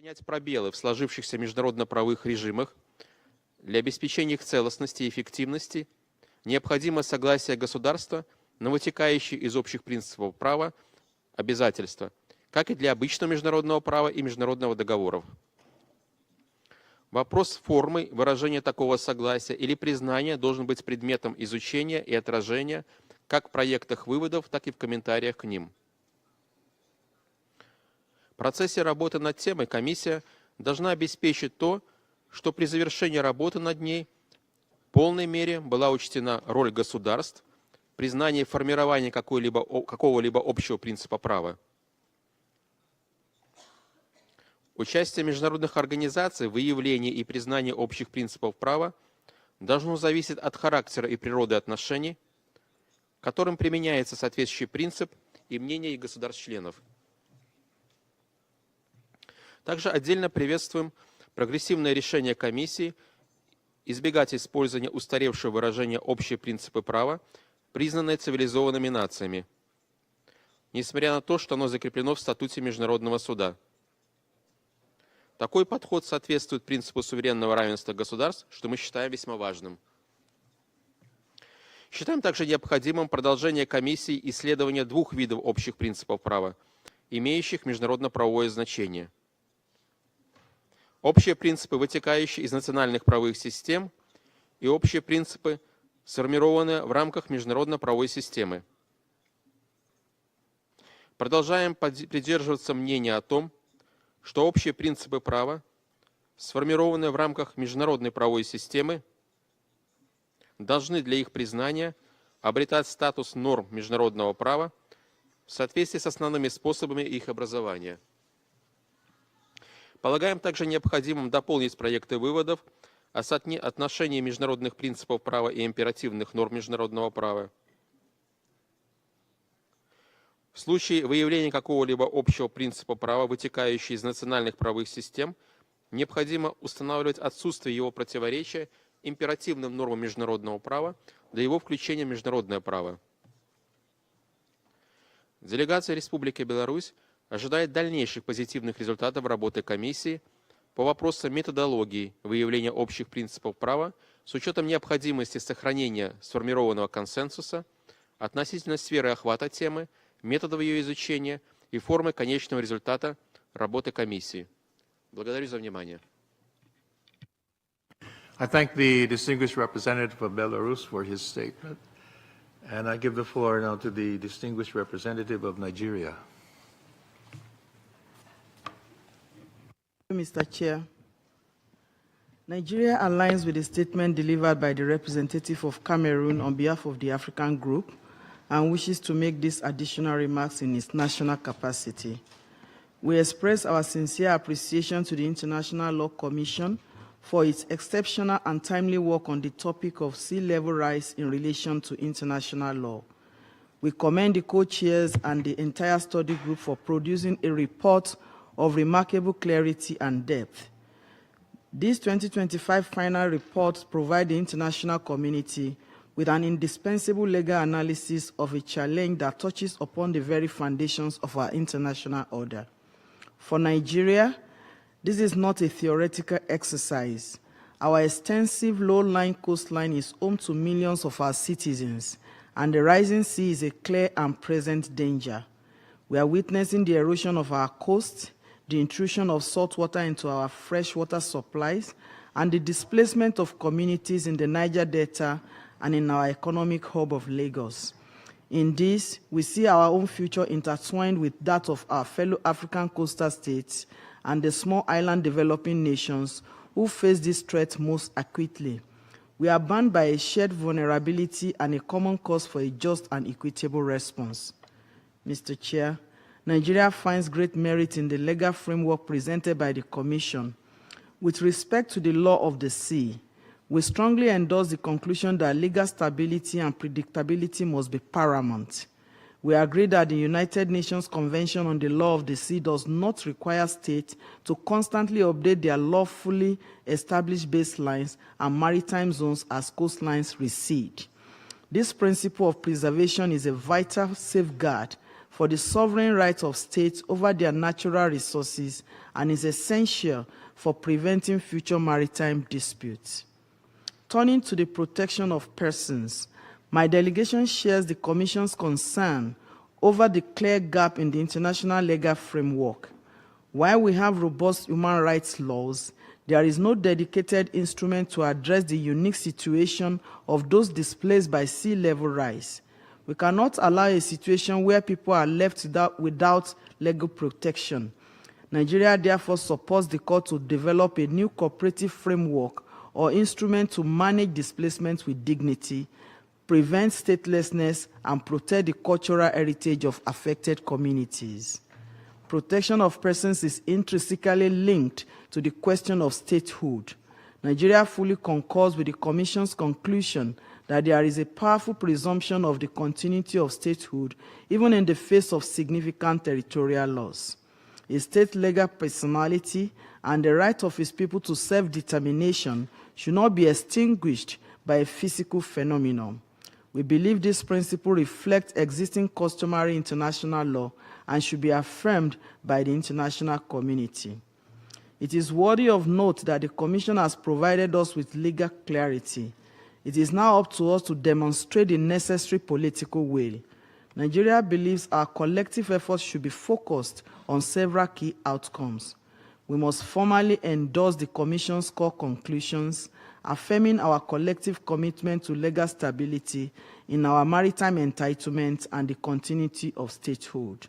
устранять пробелы в сложившихся международно-правовых режимах. Для обеспечения их целостности и эффективности необходимо согласие государства на вытекающие из общих принципов права обязательства, как и для обычного международного права и международного договоров. Вопрос формы выражения такого согласия или признания должен быть предметом изучения и отражения как в проектах выводов, так и в комментариях к ним. В процессе работы над темой комиссия должна обеспечить то, что при завершении работы над ней в полной мере была учтена роль государств в признании формирования какого-либо общего принципа права. Участие международных организаций в выявлении и признании общих принципов права должно зависеть от характера и природы отношений, которым применяется соответствующий принцип и мнения государств-членов. Также отдельно приветствуем прогрессивное решение комиссии избегать использования устаревшего выражения «общие принципы права», признанные цивилизованными нациями, несмотря на то, что оно закреплено в статуте Международного суда. Такой подход соответствует принципу суверенного равенства государств, что мы считаем весьма важным. Считаем также необходимым продолжение комиссии исследования двух видов общих принципов права, имеющих международно-правовое значение. Общие принципы, вытекающие из национальных правовых систем, и общие принципы, сформированные в рамках международно-правовой системы. Продолжаем придерживаться мнения о том, что общие принципы права, сформированные в рамках международной правовой системы, должны для их признания обретать статус норм международного права в соответствии с основными способами их образования. Полагаем также необходимым дополнить проекты выводов о отношении международных принципов права и императивных норм международного права. В случае выявления какого-либо общего принципа права, вытекающего из национальных правовых систем, необходимо устанавливать отсутствие его противоречия императивным нормам международного права для его включения в международное право. Делегация Республики Беларусь ожидает дальнейших позитивных результатов работы комиссии по вопросам методологии выявления общих принципов права с учетом необходимости сохранения сформированного консенсуса относительно сферы охвата темы, методов ее изучения и формы конечного результата работы комиссии. Благодарю за внимание. I thank the distinguished representative of Belarus for his statement, and I give the floor now to the distinguished representative of Nigeria. Mr. Chair, Nigeria aligns with the statement delivered by the representative of Cameroon on behalf of the African Group and wishes to make these additional remarks in its national capacity. We express our sincere appreciation to the International Law Commission for its exceptional and timely work on the topic of sea level rise in relation to international law. We commend the co-chairs and the entire study group for producing a report of remarkable clarity and depth. These 2025 final reports provide the international community with an indispensable legal analysis of a challenge that touches upon the very foundations of our international order. For Nigeria, this is not a theoretical exercise. Our extensive low-lying coastline is home to millions of our citizens, and the rising sea is a clear and present danger. We are witnessing the erosion of our coast, the intrusion of salt water into our freshwater supplies, and the displacement of communities in the Niger Delta and in our economic hub of Lagos. In this, we see our own future intertwined with that of our fellow African coastal states and the small island developing nations who face this threat most acutely. We are bound by a shared vulnerability and a common cause for a just and equitable response. Mr. Chair, Nigeria finds great merit in the legal framework presented by the Commission. With respect to the law of the sea, we strongly endorse the conclusion that legal stability and predictability must be paramount. We agree that the United Nations Convention on the Law of the Sea does not require states to constantly update their lawfully established baselines and maritime zones as coastlines recede. This principle of preservation is a vital safeguard for the sovereign rights of states over their natural resources and is essential for preventing future maritime disputes. Turning to the protection of persons, my delegation shares the Commission's concern over the clear gap in the international legal framework. While we have robust human rights laws, there is no dedicated instrument to address the unique situation of those displaced by sea level rise. We cannot allow a situation where people are left without legal protection. Nigeria therefore supports the court to develop a new cooperative framework or instrument to manage displacement with dignity, prevent statelessness, and protect the cultural heritage of affected communities. Protection of persons is intrinsically linked to the question of statehood. Nigeria fully concurs with the Commission's conclusion that there is a powerful presumption of the continuity of statehood even in the face of significant territorial loss. A state legal personality and the right of its people to self-determination should not be extinguished by a physical phenomenon. We believe this principle reflects existing customary international law and should be affirmed by the international community. It is worthy of note that the Commission has provided us with legal clarity. It is now up to us to demonstrate the necessary political will. Nigeria believes our collective efforts should be focused on several key outcomes. We must formally endorse the Commission's core conclusions, affirming our collective commitment to legal stability in our maritime entitlement and the continuity of statehood.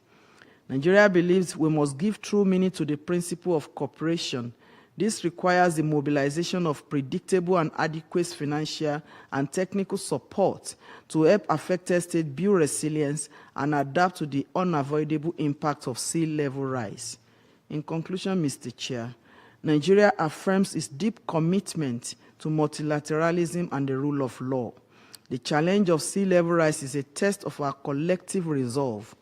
Nigeria believes we must give true meaning to the principle of cooperation. This requires the mobilization of predictable and adequate financial and technical support to help affected states build resilience and adapt to the unavoidable impact of sea level rise. In conclusion, Mr. Chair, Nigeria affirms its deep commitment to multilateralism and the rule of law. The challenge of sea level rise is a test of our collective resolve.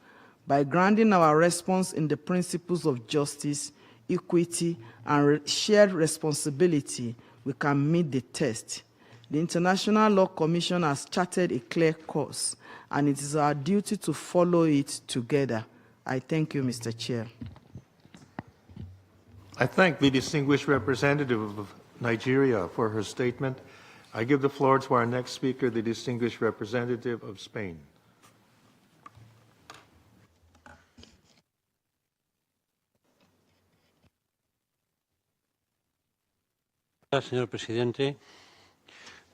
By grounding our response in the principles of justice, equity, and shared responsibility, we can meet the test. The International Law Commission has charted a clear course, and it is our duty to follow it together. I thank you, Mr. Chair. I thank the distinguished representative of Nigeria for her statement. I give the floor to our next speaker, the distinguished representative of Spain. Señor presidente,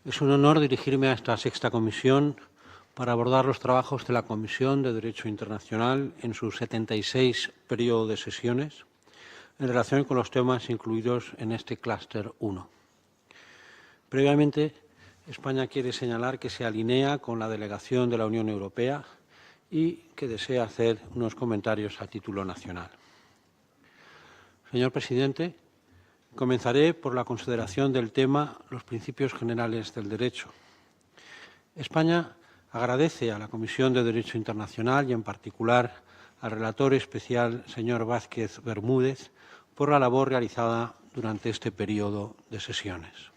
es un honor dirigirme a esta sexta comisión para abordar los trabajos de la Comisión de Derecho Internacional en su 76 periodo de sesiones en relación con los temas incluidos en este clúster 1. Previamente, España quiere señalar que se alinea con la delegación de la Unión Europea y que desea hacer unos comentarios a título nacional. Señor presidente, comenzaré por la consideración del tema los principios generales del derecho. España agradece a la Comisión de Derecho Internacional y, en particular, al relator especial, señor Vázquez Bermúdez, por la labor realizada durante este periodo de sesiones.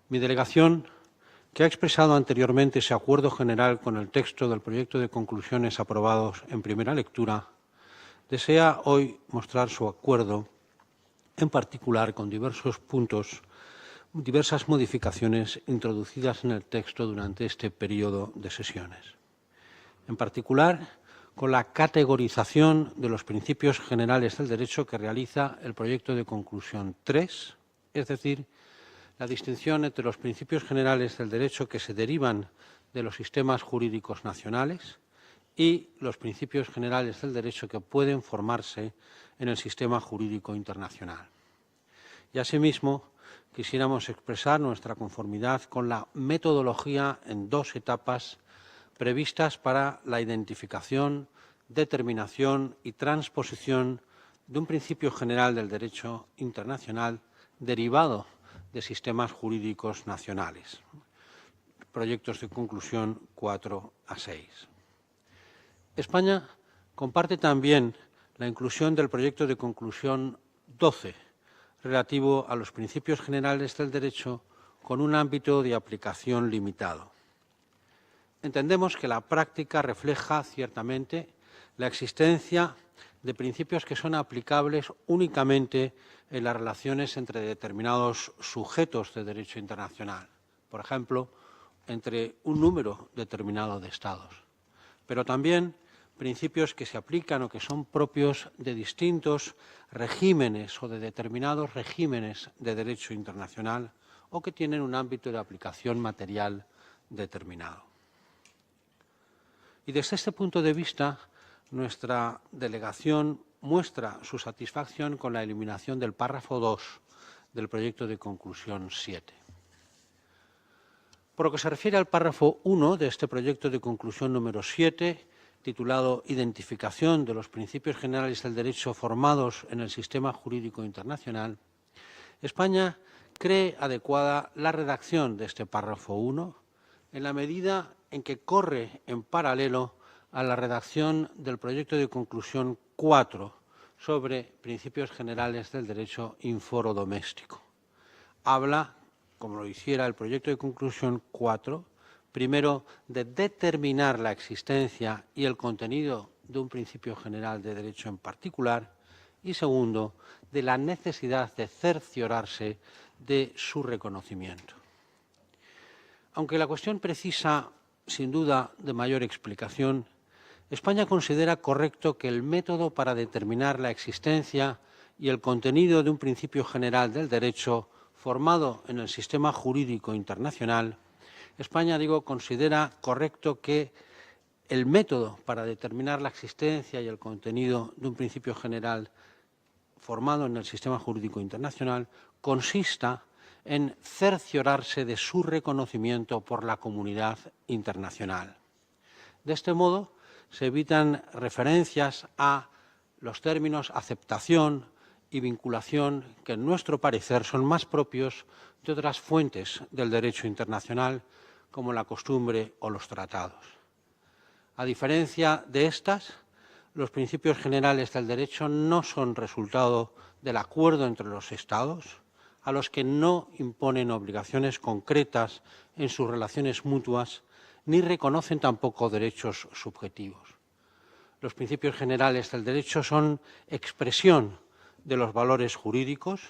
Mi delegación, que ha expresado anteriormente ese acuerdo general con el texto del proyecto de conclusiones aprobados en primera lectura, desea hoy mostrar su acuerdo, en particular con diversas modificaciones introducidas en el texto durante este periodo de sesiones. En particular, con la categorización de los principios generales del derecho que realiza el proyecto de conclusión 3, es decir, la distinción entre los principios generales del derecho que se derivan de los sistemas jurídicos nacionales y los principios generales del derecho que pueden formarse en el sistema jurídico internacional. Y asimismo, quisiéramos expresar nuestra conformidad con la metodología en 2 etapas previstas para la identificación, determinación y transposición de un principio general del derecho internacional derivado de sistemas jurídicos nacionales. Proyectos de conclusión 4 a 6. España comparte también la inclusión del proyecto de conclusión 12, relativo a los principios generales del derecho con un ámbito de aplicación limitado. Entendemos que la práctica refleja ciertamente la existencia de principios que son aplicables únicamente en las relaciones entre determinados sujetos de derecho internacional, por ejemplo, entre un número determinado de Estados, pero también principios que se aplican o que son propios de distintos regímenes o de determinados regímenes de derecho internacional o que tienen un ámbito de aplicación material determinado. Y desde este punto de vista, nuestra delegación muestra su satisfacción con la eliminación del párrafo 2 del proyecto de conclusión 7. Por lo que se refiere al párrafo 1 de este proyecto de conclusión número 7, titulado Identificación de los principios generales del derecho formados en el sistema jurídico internacional, España cree adecuada la redacción de este párrafo 1 en la medida en que corre en paralelo a la redacción del proyecto de conclusión 4 sobre principios generales del derecho inforo doméstico. Habla, como lo hiciera el proyecto de conclusión 4, primero de determinar la existencia y el contenido de un principio general de derecho en particular y segundo, de la necesidad de cerciorarse de su reconocimiento. Aunque la cuestión precisa, sin duda, de mayor explicación, España considera correcto que el método para determinar la existencia y el contenido de un principio general del derecho formado en el sistema jurídico internacional, España, considera correcto que el método para determinar la existencia y el contenido de un principio general formado en el sistema jurídico internacional consista en cerciorarse de su reconocimiento por la comunidad internacional. De este modo, se evitan referencias a los términos aceptación y vinculación que, en nuestro parecer, son más propios de otras fuentes del derecho internacional, como la costumbre o los tratados. A diferencia de estas, los principios generales del derecho no son resultado del acuerdo entre los Estados, a los que no imponen obligaciones concretas en sus relaciones mutuas, ni reconocen tampoco derechos subjetivos. Los principios generales del derecho son expresión de los valores jurídicos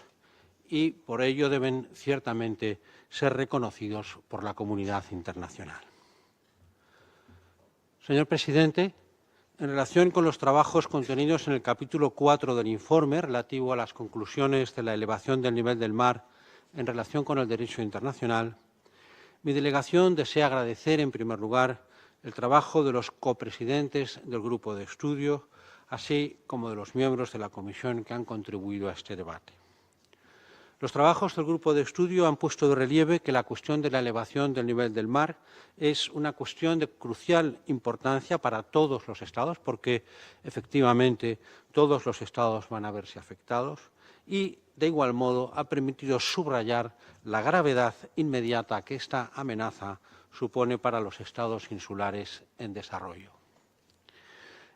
y, por ello, deben ciertamente ser reconocidos por la comunidad internacional. Señor presidente, en relación con los trabajos contenidos en el capítulo 4 del informe relativo a las conclusiones de la elevación del nivel del mar en relación con el derecho internacional, mi delegación desea agradecer, en primer lugar, el trabajo de los copresidentes del grupo de estudio, así como de los miembros de la comisión que han contribuido a este debate. Los trabajos del grupo de estudio han puesto de relieve que la cuestión de la elevación del nivel del mar es una cuestión de crucial importancia para todos los Estados, porque efectivamente todos los Estados van a verse afectados, y de igual modo ha permitido subrayar la gravedad inmediata que esta amenaza supone para los Estados insulares en desarrollo.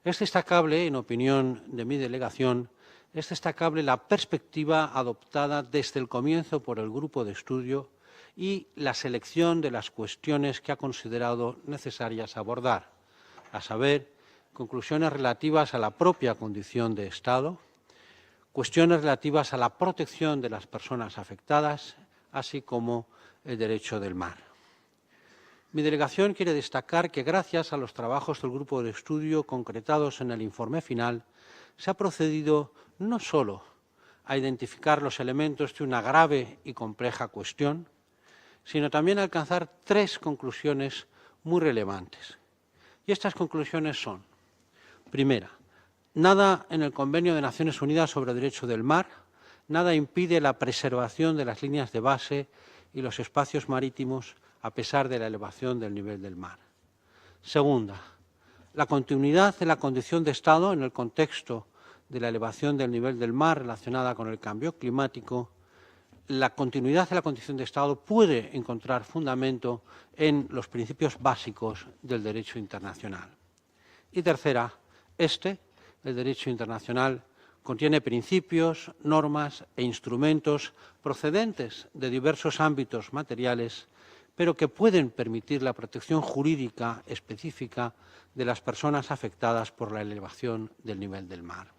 Es destacable, en opinión de mi delegación, es destacable la perspectiva adoptada desde el comienzo por el grupo de estudio y la selección de las cuestiones que ha considerado necesarias abordar, a saber, conclusiones relativas a la propia condición de Estado, cuestiones relativas a la protección de las personas afectadas, así como el derecho del mar. Mi delegación quiere destacar que, gracias a los trabajos del grupo de estudio concretados en el informe final, se ha procedido no solo a identificar los elementos de una grave y compleja cuestión, sino también a alcanzar 3 conclusiones muy relevantes. Y estas conclusiones son: primera, nada en el Convenio de Naciones Unidas sobre el Derecho del Mar, nada impide la preservación de las líneas de base y los espacios marítimos a pesar de la elevación del nivel del mar. Segunda, la continuidad de la condición de Estado en el contexto de la elevación del nivel del mar relacionada con el cambio climático, la continuidad de la condición de Estado puede encontrar fundamento en los principios básicos del derecho internacional. Y tercera, el derecho internacional, contiene principios, normas e instrumentos procedentes de diversos ámbitos materiales, pero que pueden permitir la protección jurídica específica de las personas afectadas por la elevación del nivel del mar.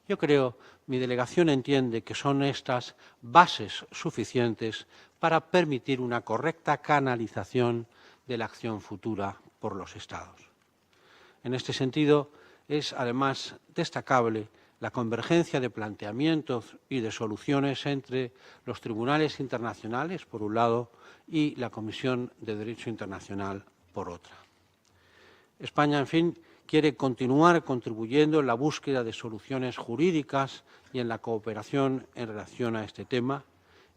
Yo creo, mi delegación entiende que son estas bases suficientes para permitir una correcta canalización de la acción futura por los Estados. En este sentido, es además destacable la convergencia de planteamientos y de soluciones entre los tribunales internacionales, por un lado, y la Comisión de Derecho Internacional, por otra. España, en fin, quiere continuar contribuyendo en la búsqueda de soluciones jurídicas y en la cooperación en relación a este tema,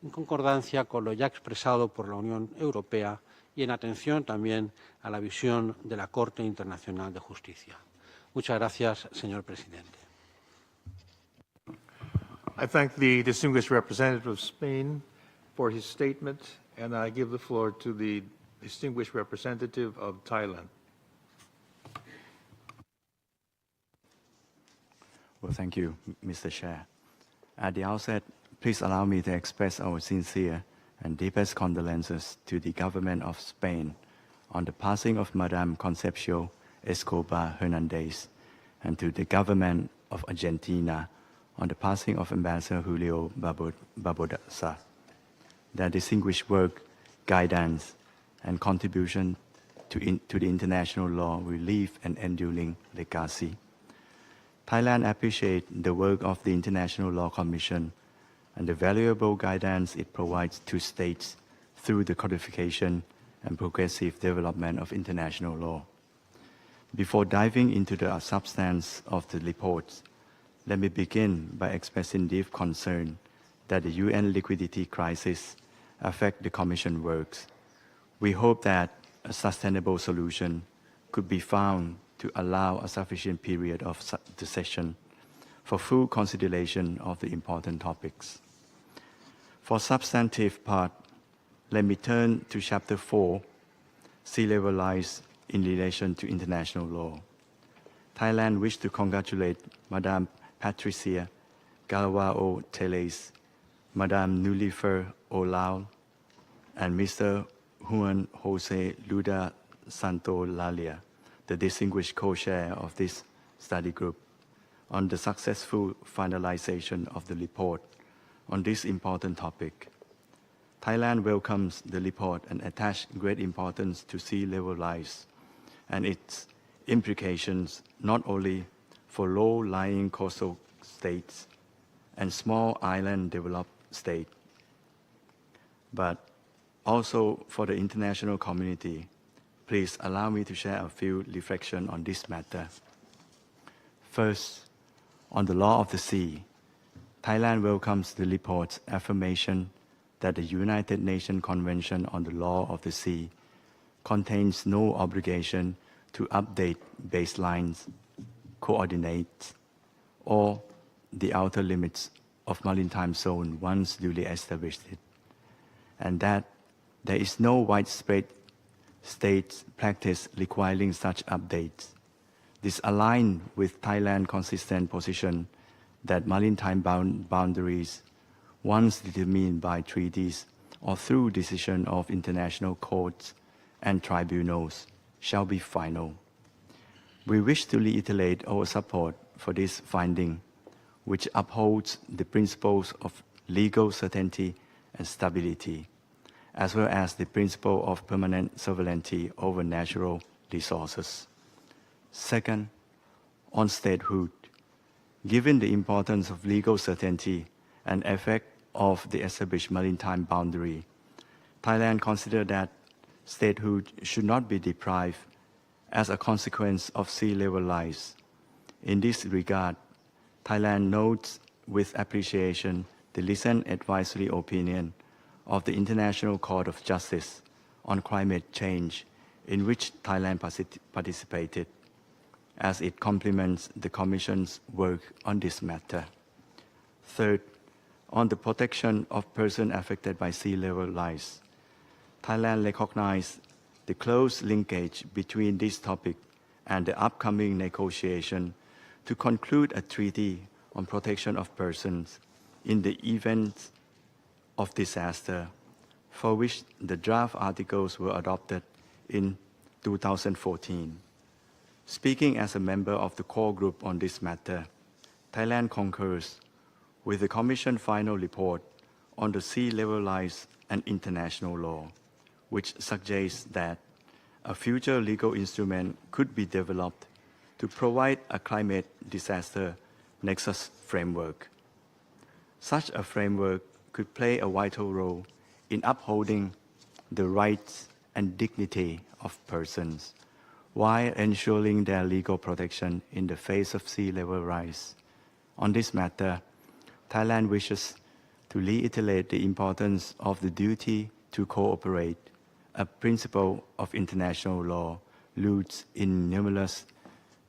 en concordancia con lo ya expresado por la Unión Europea y en atención también a la visión de la Corte Internacional de Justicia. Muchas gracias, señor presidente. I thank the distinguished representative of Spain for his statement, and I give the floor to the distinguished representative of Thailand. Well, thank you, Mr. Chair. At the outset, please allow me to express our sincere and deepest condolences to the government of Spain on the passing of Madame Concepción Escobar Hernández, and to the government of Argentina on the passing of Ambassador Julio Barbosa. Their distinguished work, guidance, and contribution to the international law will leave an enduring legacy. Thailand appreciates the work of the International Law Commission and the valuable guidance it provides to states through the codification and progressive development of international law. Before diving into the substance of the reports, let me begin by expressing deep concern that the UN liquidity crisis affects the Commission works. We hope that a sustainable solution could be found to allow a sufficient period of the session for full consideration of the important topics. For substantive part, let me turn to Chapter 4, Sea Level Rise in relation to international law. Thailand wishes to congratulate Madame Patricia Galvao Teles, Madame Nulifer Olau, and Mr. Juan Jose Luda Santo Lalia, the distinguished co-chair of this study group, on the successful finalization of the report on this important topic. Thailand welcomes the report and attaches great importance to sea level rise and its implications not only for low-lying coastal states and small island developed states, but also for the international community. Please allow me to share a few reflections on this matter. First, on the law of the sea, Thailand welcomes the report's affirmation that the United Nations Convention on the Law of the Sea contains no obligation to update baselines, coordinates, or the outer limits of maritime zone once duly established, and that there is no widespread state practice requiring such updates. This aligns with Thailand's consistent position that maritime boundaries, once determined by treaties or through decision of international courts and tribunals, shall be final. We wish to reiterate our support for this finding, which upholds the principles of legal certainty and stability, as well as the principle of permanent sovereignty over natural resources. Second, on statehood, given the importance of legal certainty and effect of the established maritime boundary, Thailand considers that statehood should not be deprived as a consequence of sea level rise. In this regard, Thailand notes with appreciation the recent advisory opinion of the International Court of Justice on climate change, in which Thailand participated, as it complements the Commission's work on this matter. Third, on the protection of persons affected by sea level rise, Thailand recognizes the close linkage between this topic and the upcoming negotiation to conclude a treaty on protection of persons in the event of disaster, for which the draft articles were adopted in 2014. Speaking as a member of the core group on this matter, Thailand concurs with the Commission final report on the sea level rise and international law, which suggests that a future legal instrument could be developed to provide a climate disaster nexus framework. Such a framework could play a vital role in upholding the rights and dignity of persons while ensuring their legal protection in the face of sea level rise. On this matter, Thailand wishes to reiterate the importance of the duty to cooperate, a principle of international law rooted in numerous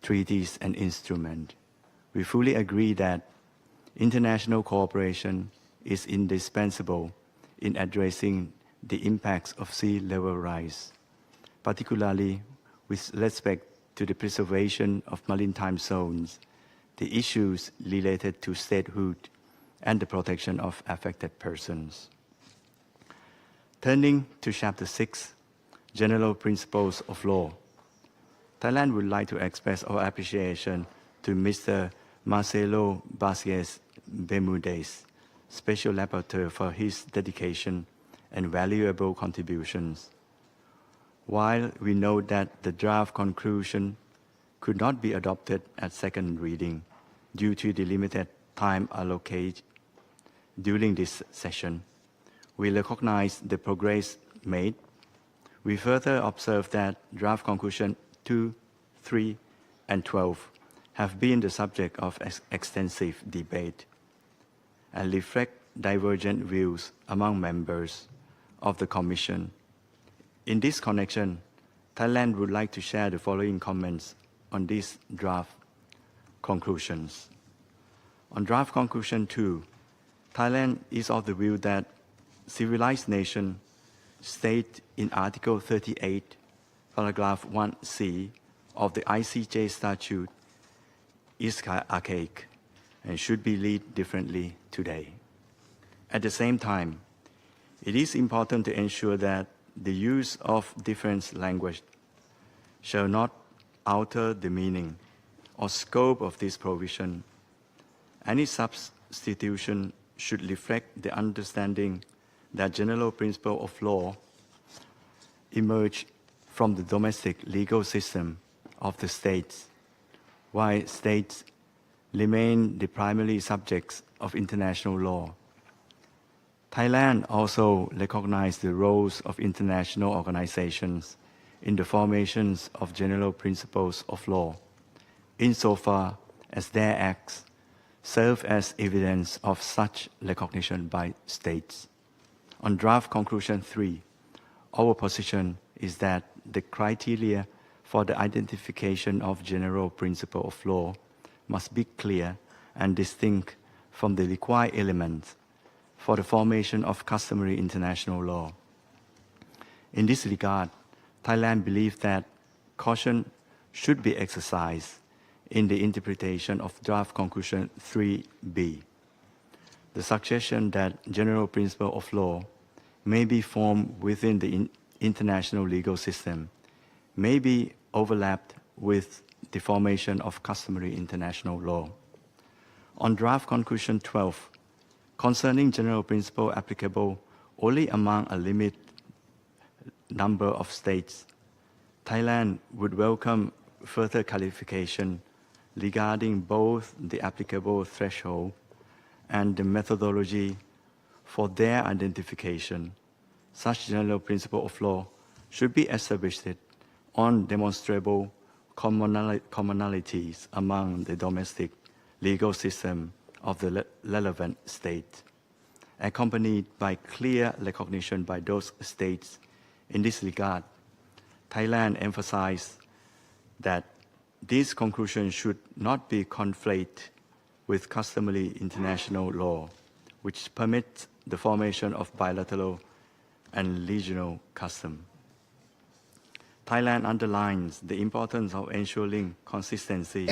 treaties and instruments. We fully agree that international cooperation is indispensable in addressing the impacts of sea level rise, particularly with respect to the preservation of maritime zones, the issues related to statehood, and the protection of affected persons. Turning to Chapter 6, General Principles of Law, Thailand would like to express our appreciation to Mr. Marcelo Vázquez Bermudez, Special Rapporteur, for his dedication and valuable contributions. While we note that the draft conclusion could not be adopted at second reading due to the limited time allocated during this session, we recognize the progress made. We further observe that draft conclusion 2, 3, and 12 have been the subject of extensive debate and reflect divergent views among members of the Commission. In this connection, Thailand would like to share the following comments on these draft conclusions. On draft conclusion 2, Thailand is of the view that civilized nation state in Article 38, paragraph 1c of the ICJ statute is archaic and should be read differently today. At the same time, it is important to ensure that the use of different language shall not alter the meaning or scope of this provision. Any substitution should reflect the understanding that general principle of law emerge from the domestic legal system of the states, while states remain the primary subjects of international law. Thailand also recognizes the roles of international organizations in the formations of general principles of law, insofar as their acts serve as evidence of such recognition by states. On draft conclusion 3, our position is that the criteria for the identification of general principle of law must be clear and distinct from the required elements for the formation of customary international law. In this regard, Thailand believes that caution should be exercised in the interpretation of draft conclusion 3b. The suggestion that general principle of law may be formed within the international legal system may be overlapped with the formation of customary international law. On draft conclusion 12, concerning general principle applicable only among a limited number of states, Thailand would welcome further clarification regarding both the applicable threshold and the methodology for their identification. Such general principle of law should be established on demonstrable commonalities among the domestic legal system of the relevant state, accompanied by clear recognition by those states. In this regard, Thailand emphasized that these conclusions should not be conflated with customary international law, which permits the formation of bilateral and regional custom. Thailand underlines the importance of ensuring consistency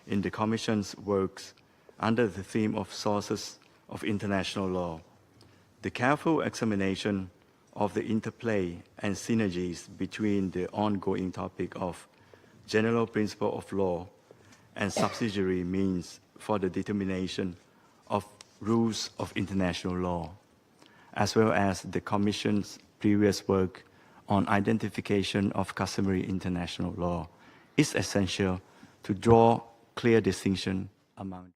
in the Commission's works under the theme of sources of international law. The careful examination of the interplay and synergies between the ongoing topic of general principle of law and subsidiary means for the determination of rules of international law, as well as the Commission's previous work on identification of customary international law, is essential to draw clear distinction among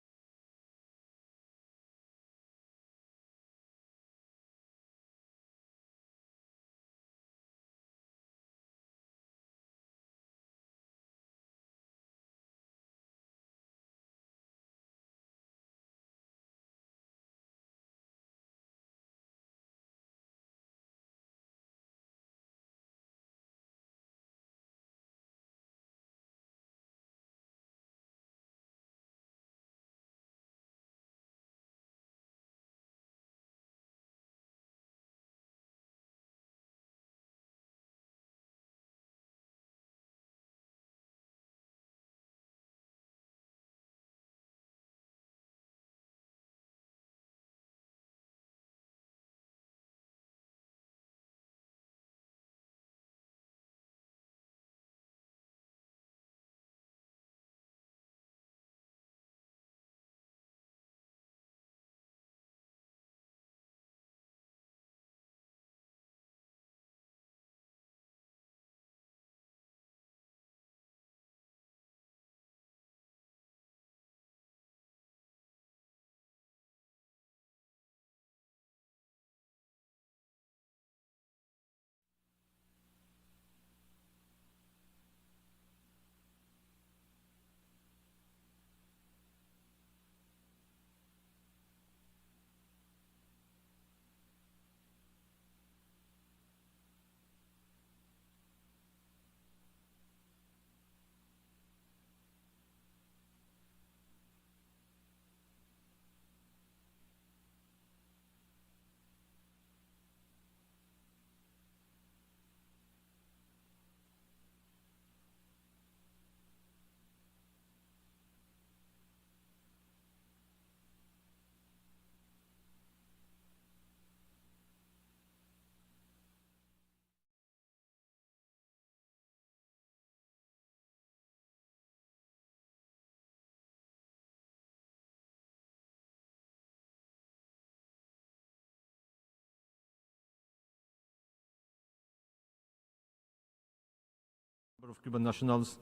of Cuban nationals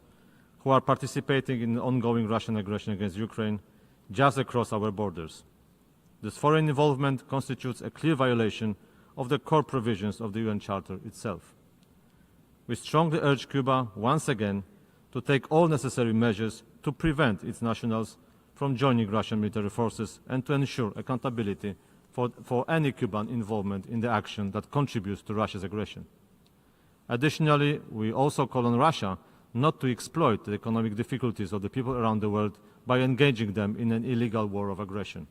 who are participating in the ongoing Russian aggression against Ukraine just across our borders. This foreign involvement constitutes a clear violation of the core provisions of the UN Charter itself. We strongly urge Cuba once again to take all necessary measures to prevent its nationals from joining Russian military forces and to ensure accountability for any Cuban involvement in the action that contributes to Russia's aggression. Additionally, we also call on Russia not to exploit the economic difficulties of the people around the world by engaging them in an illegal war of aggression.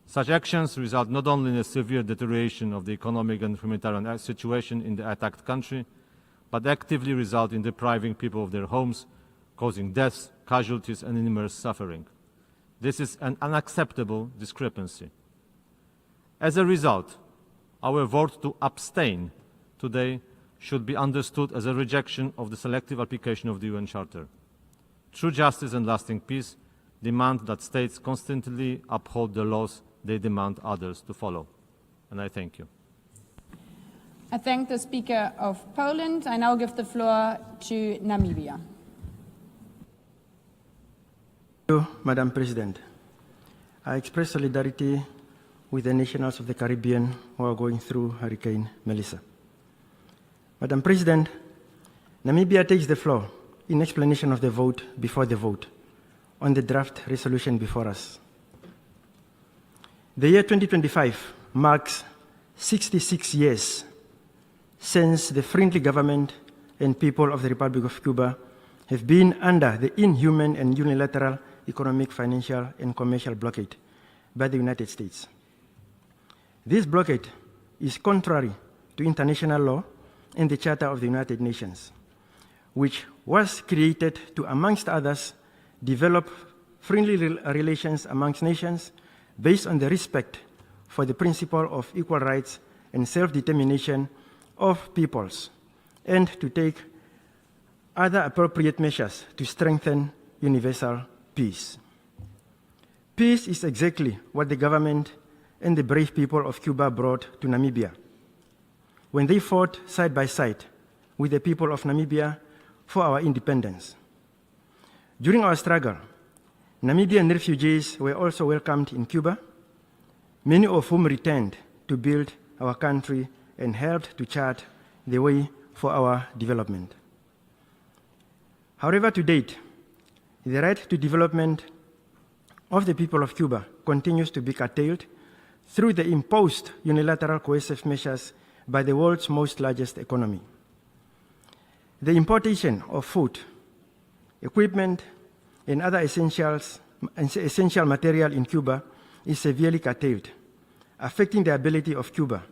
Such actions result not only in a severe deterioration of the economic and humanitarian situation in the attacked country, but actively result in depriving people of their homes, causing deaths, casualties, and immense suffering. This is an unacceptable discrepancy. As a result, our vote to abstain today should be understood as a rejection of the selective application of the UN Charter. True justice and lasting peace demand that states constantly uphold the laws they demand others to follow. And I thank you. I thank the Speaker of Poland. I now give the floor to Namibia. Thank you, Madam President. I express solidarity with the nationals of the Caribbean who are going through Hurricane Melissa. Madam President, Namibia takes the floor in explanation of the vote before the vote on the draft resolution before us. The year 2025 marks 66 years since the friendly government and people of the Republic of Cuba have been under the inhuman and unilateral economic, financial, and commercial blockade by the United States. This blockade is contrary to international law and the Charter of the United Nations, which was created to, amongst others, develop friendly relations amongst nations based on the respect for the principle of equal rights and self-determination of peoples, and to take other appropriate measures to strengthen universal peace. Peace is exactly what the government and the brave people of Cuba brought to Namibia when they fought side by side with the people of Namibia for our independence. During our struggle, Namibian refugees were also welcomed in Cuba, many of whom returned to build our country and helped to chart the way for our development. However, to date, the right to development of the people of Cuba continues to be curtailed through the imposed unilateral coercive measures by the world's most largest economy. The importation of food, equipment, and other essential material in Cuba is severely curtailed, affecting the ability of Cuba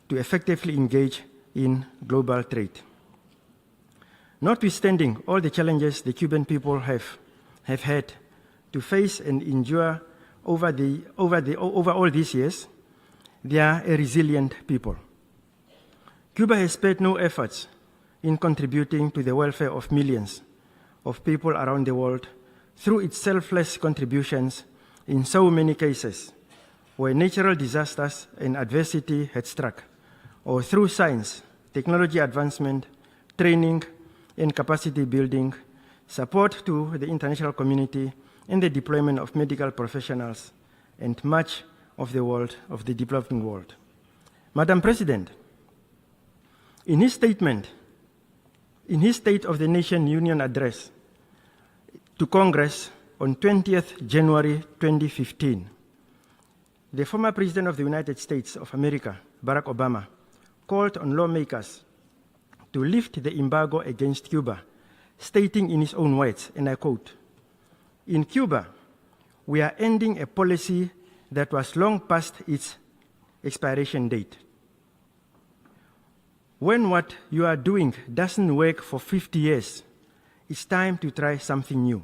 to effectively engage in global trade. Notwithstanding all the challenges the Cuban people have had to face and endure over all these years, they are a resilient people. Cuba has spared no efforts in contributing to the welfare of millions of people around the world through its selfless contributions in so many cases where natural disasters and adversity had struck, or through science, technology advancement, training, and capacity building, support to the international community, and the deployment of medical professionals, and much of the world, of the developing world. Madam President, in his State of the Nation Union address to Congress on 20th January 2015, the former President of the United States of America, Barack Obama, called on lawmakers to lift the embargo against Cuba, stating in his own words, and I quote, "In Cuba, we are ending a policy that was long past its expiration date. When what you are doing doesn't work for 50 years, it's time to try something new.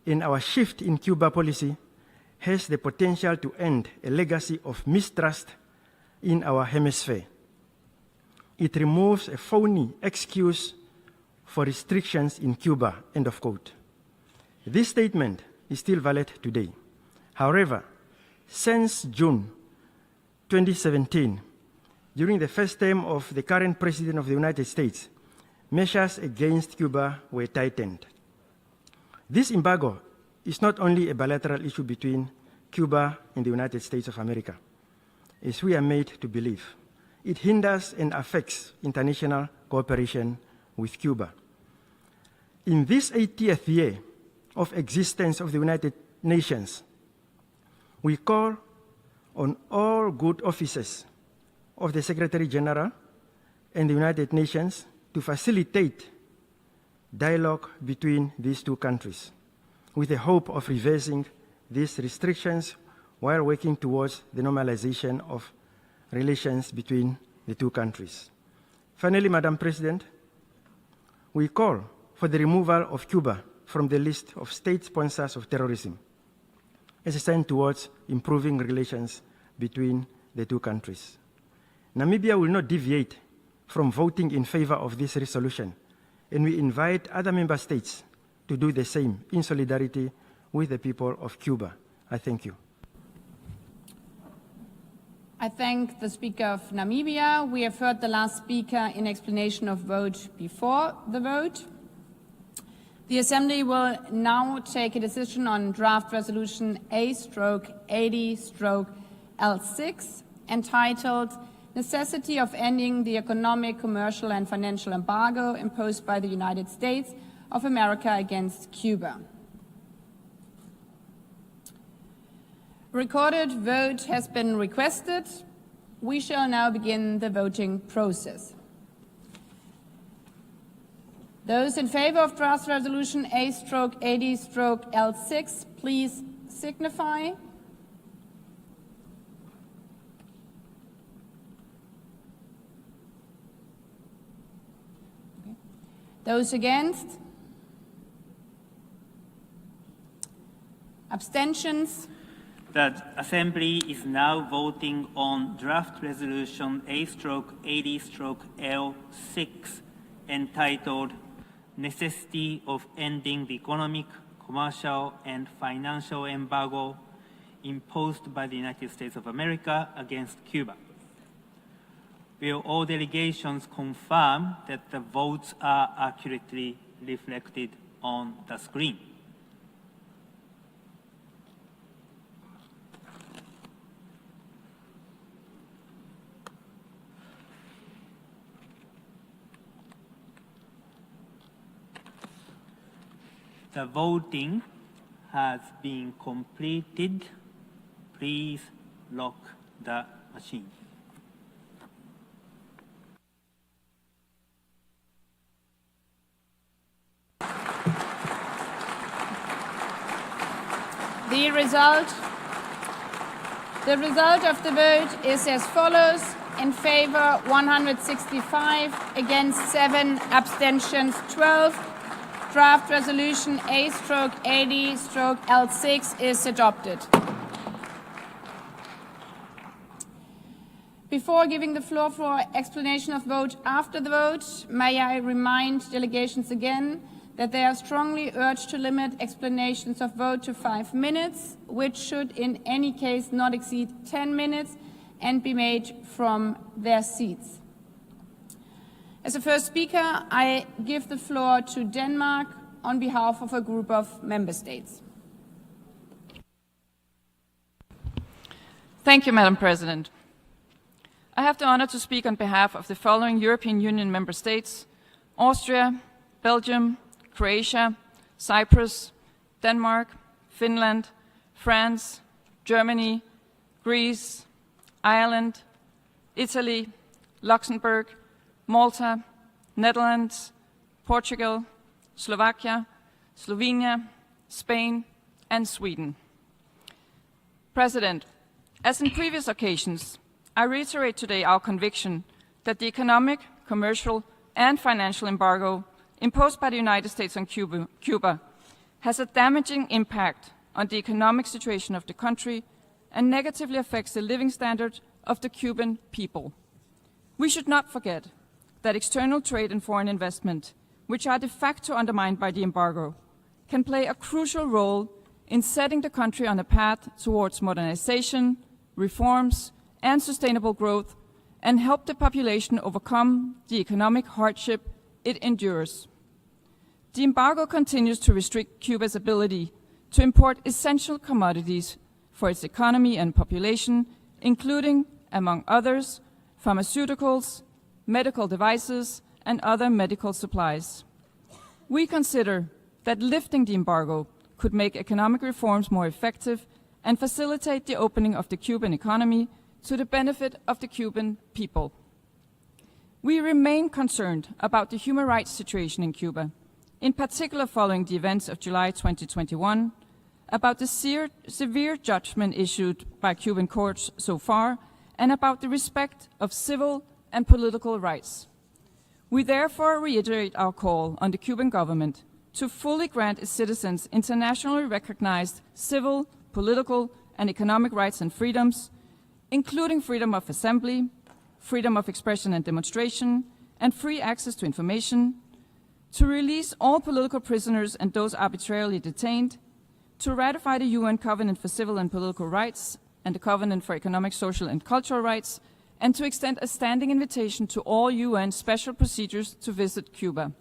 And our shift in Cuba policy has the potential to end a legacy of mistrust in our hemisphere. It removes a phony excuse for restrictions in Cuba," end of quote. This statement is still valid today. However, since June 2017, during the first term of the current President of the United States, measures against Cuba were tightened. This embargo is not only a bilateral issue between Cuba and the United States of America, as we are made to believe. It hinders and affects international cooperation with Cuba. In this 80th year of existence of the United Nations, we call on all good officers of the Secretary General and the United Nations to facilitate dialogue between these two countries with the hope of reversing these restrictions while working towards the normalization of relations between the two countries. Finally, Madam President, we call for the removal of Cuba from the list of state sponsors of terrorism as a sign towards improving relations between the two countries. Namibia will not deviate from voting in favor of this resolution, and we invite other member states to do the same in solidarity with the people of Cuba. I thank you. I thank the Speaker of Namibia. We have heard the last speaker in explanation of vote before the vote. The Assembly will now take a decision on draft resolution A/80/L6 entitled Necessity of Ending the Economic, Commercial and Financial Embargo imposed by the United States of America against Cuba. Recorded vote has been requested. We shall now begin the voting process. Those in favor of draft resolution A/80/L6, please signify. Those against? Abstentions? The Assembly is now voting on draft resolution A/80/L6 entitled Necessity of Ending the Economic, Commercial, and Financial Embargo imposed by the United States of America against Cuba. Will all delegations confirm that the votes are accurately reflected on the screen? The voting has been completed. Please lock the machine. The result of the vote is as follows. In favor, 165, against 7, abstentions 12. Draft resolution A/80/L6 is adopted. Before giving the floor for explanation of vote after the vote, may I remind delegations again that they are strongly urged to limit explanations of vote to 5 minutes, which should in any case not exceed 10 minutes and be made from their seats. As a first speaker, I give the floor to Denmark on behalf of a group of member states. Thank you, Madam President. I have the honor to speak on behalf of the following European Union member states: Austria, Belgium, Croatia, Cyprus, Denmark, Finland, France, Germany, Greece, Ireland, Italy, Luxembourg, Malta, Netherlands, Portugal, Slovakia, Slovenia, Spain, and Sweden. President, as in previous occasions, I reiterate today our conviction that the economic, commercial, and financial embargo imposed by the United States on Cuba has a damaging impact on the economic situation of the country and negatively affects the living standard of the Cuban people. We should not forget that external trade and foreign investment, which are de facto undermined by the embargo, can play a crucial role in setting the country on a path towards modernization, reforms, and sustainable growth, and help the population overcome the economic hardship it endures. The embargo continues to restrict Cuba's ability to import essential commodities for its economy and population, including, among others, pharmaceuticals, medical devices, and other medical supplies. We consider that lifting the embargo could make economic reforms more effective and facilitate the opening of the Cuban economy to the benefit of the Cuban people. We remain concerned about the human rights situation in Cuba, in particular following the events of July 2021, about the severe judgment issued by Cuban courts so far, and about the respect of civil and political rights. We therefore reiterate our call on the Cuban government to fully grant its citizens internationally recognized civil, political, and economic rights and freedoms, including freedom of assembly, freedom of expression and demonstration, and free access to information, to release all political prisoners and those arbitrarily detained, to ratify the UN Covenant for Civil and Political Rights and the Covenant for Economic, Social, and Cultural Rights, and to extend a standing invitation to all UN special procedures to visit Cuba.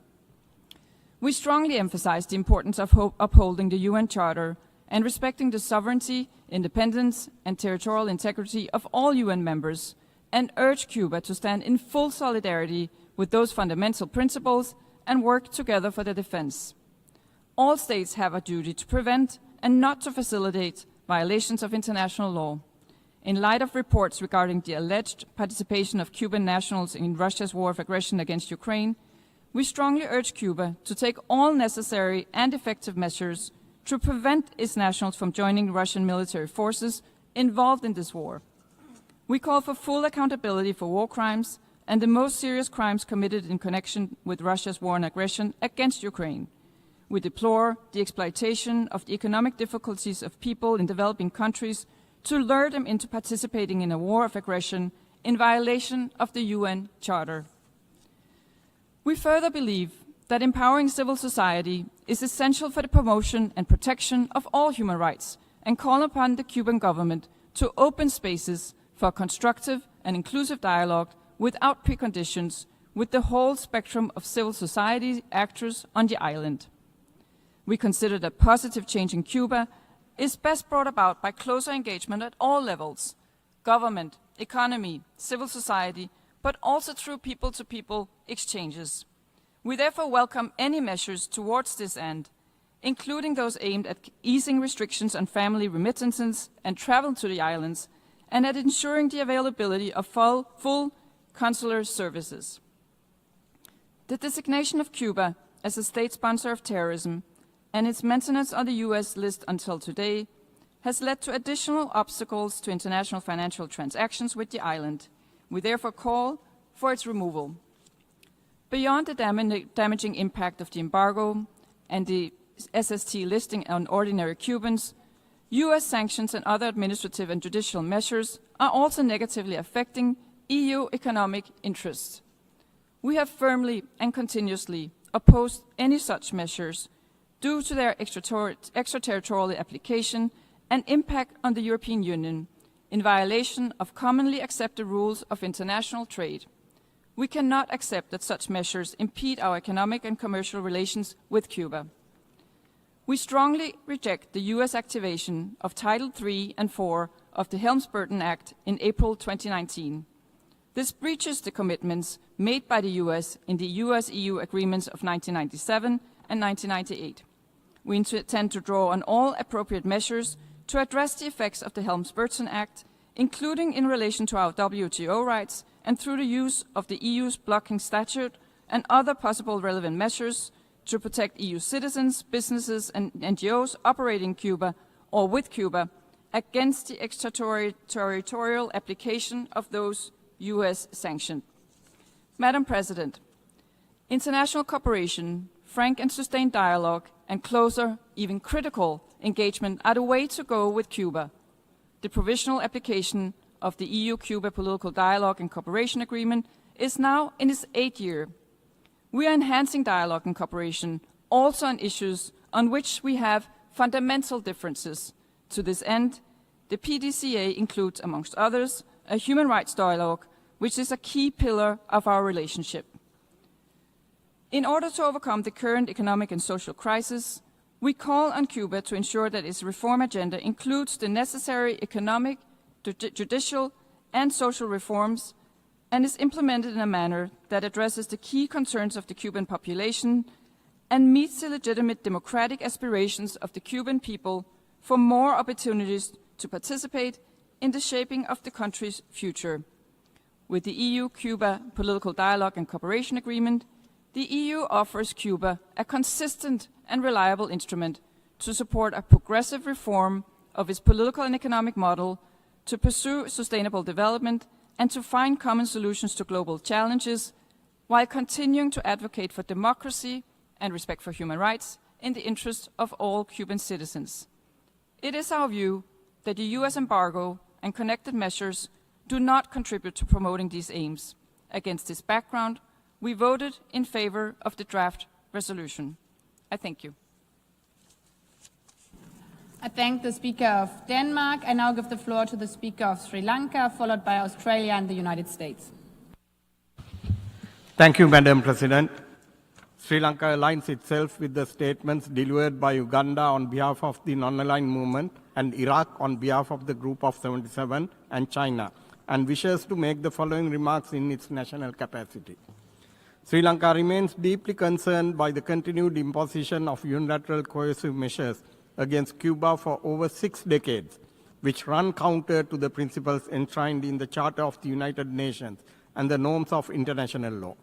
We strongly emphasize the importance of upholding the UN Charter and respecting the sovereignty, independence, and territorial integrity of all UN members, and urge Cuba to stand in full solidarity with those fundamental principles and work together for their defense. All states have a duty to prevent and not to facilitate violations of international law. In light of reports regarding the alleged participation of Cuban nationals in Russia's war of aggression against Ukraine, we strongly urge Cuba to take all necessary and effective measures to prevent its nationals from joining Russian military forces involved in this war. We call for full accountability for war crimes and the most serious crimes committed in connection with Russia's war and aggression against Ukraine. We deplore the exploitation of the economic difficulties of people in developing countries to lure them into participating in a war of aggression in violation of the UN Charter. We further believe that empowering civil society is essential for the promotion and protection of all human rights, and call upon the Cuban government to open spaces for constructive and inclusive dialogue without preconditions with the whole spectrum of civil society actors on the island. We consider that positive change in Cuba is best brought about by closer engagement at all levels: government, economy, civil society, but also through people-to-people exchanges. We therefore welcome any measures towards this end, including those aimed at easing restrictions on family remittances and travel to the islands, and at ensuring the availability of full consular services. The designation of Cuba as a state sponsor of terrorism and its maintenance on the US list until today has led to additional obstacles to international financial transactions with the island. We therefore call for its removal. Beyond the damaging impact of the embargo and the SST listing on ordinary Cubans, US sanctions and other administrative and judicial measures are also negatively affecting EU economic interests. We have firmly and continuously opposed any such measures due to their extraterritorial application and impact on the European Union in violation of commonly accepted rules of international trade. We cannot accept that such measures impede our economic and commercial relations with Cuba. We strongly reject the US activation of Title III and IV of the Helms-Burton Act in April 2019. This breaches the commitments made by the US in the US-EU agreements of 1997 and 1998. We intend to draw on all appropriate measures to address the effects of the Helms-Burton Act, including in relation to our WTO rights and through the use of the EU's blocking statute and other possible relevant measures to protect EU citizens, businesses and NGOs operating in Cuba or with Cuba against the extraterritorial application of those US sanctions. Madam President, international cooperation, frank and sustained dialogue, and closer, even critical, engagement are the way to go with Cuba. The provisional application of the EU-Cuba Political Dialogue and Cooperation Agreement is now in its 8th year. We are enhancing dialogue and cooperation also on issues on which we have fundamental differences. To this end, the PDCA includes, amongst others, a human rights dialogue, which is a key pillar of our relationship. In order to overcome the current economic and social crisis, we call on Cuba to ensure that its reform agenda includes the necessary economic, judicial, and social reforms and is implemented in a manner that addresses the key concerns of the Cuban population and meets the legitimate democratic aspirations of the Cuban people for more opportunities to participate in the shaping of the country's future. With the EU-Cuba Political Dialogue and Cooperation Agreement, the EU offers Cuba a consistent and reliable instrument to support a progressive reform of its political and economic model, to pursue sustainable development, and to find common solutions to global challenges, while continuing to advocate for democracy and respect for human rights in the interest of all Cuban citizens. It is our view that the US embargo and connected measures do not contribute to promoting these aims. Against this background, we voted in favor of the draft resolution. I thank you. I thank the Speaker of Denmark. I now give the floor to the Speaker of Sri Lanka, followed by Australia and the United States. Thank you, Madam President. Sri Lanka aligns itself with the statements delivered by Uganda on behalf of the non-aligned movement and Iraq on behalf of the Group of 77 and China, and wishes to make the following remarks in its national capacity. Sri Lanka remains deeply concerned by the continued imposition of unilateral coercive measures against Cuba for over 6 decades, which run counter to the principles enshrined in the Charter of the United Nations and the norms of international law.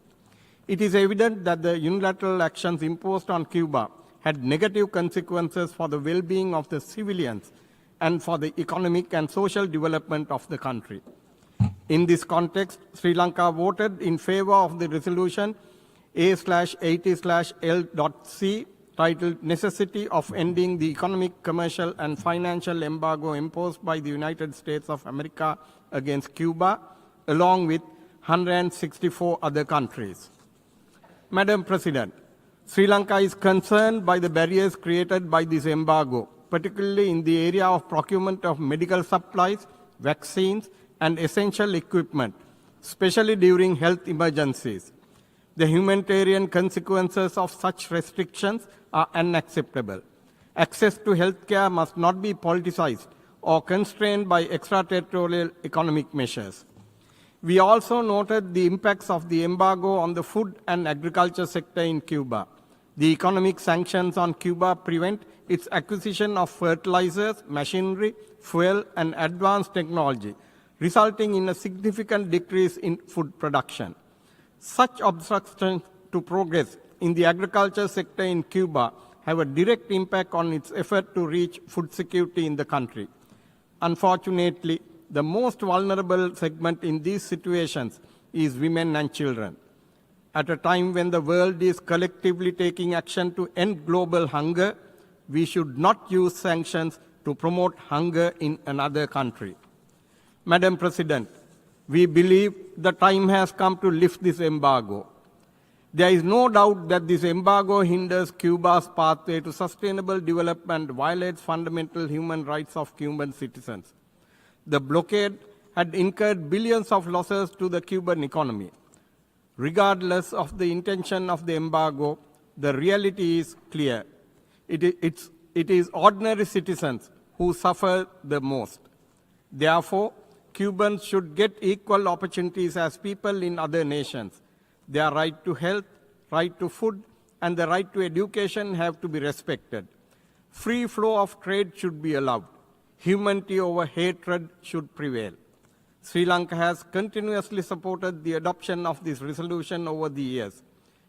It is evident that the unilateral actions imposed on Cuba had negative consequences for the well-being of the civilians and for the economic and social development of the country. In this context, Sri Lanka voted in favor of the resolution A/80/L.C titled Necessity of Ending the Economic, Commercial and Financial Embargo Imposed by the United States of America against Cuba, along with 164 other countries. Madam President, Sri Lanka is concerned by the barriers created by this embargo, particularly in the area of procurement of medical supplies, vaccines, and essential equipment, especially during health emergencies. The humanitarian consequences of such restrictions are unacceptable. Access to healthcare must not be politicized or constrained by extraterritorial economic measures. We also noted the impacts of the embargo on the food and agriculture sector in Cuba. The economic sanctions on Cuba prevent its acquisition of fertilizers, machinery, fuel, and advanced technology, resulting in a significant decrease in food production. Such obstructions to progress in the agriculture sector in Cuba have a direct impact on its effort to reach food security in the country. Unfortunately, the most vulnerable segment in these situations is women and children. At a time when the world is collectively taking action to end global hunger, we should not use sanctions to promote hunger in another country. Madam President, we believe the time has come to lift this embargo. There is no doubt that this embargo hinders Cuba's pathway to sustainable development, violates fundamental human rights of Cuban citizens. The blockade had incurred billions of losses to the Cuban economy. Regardless of the intention of the embargo, the reality is clear. It is ordinary citizens who suffer the most. Therefore, Cubans should get equal opportunities as people in other nations. Their right to health, right to food, and the right to education have to be respected. Free flow of trade should be allowed. Humanity over hatred should prevail. Sri Lanka has continuously supported the adoption of this resolution over the years.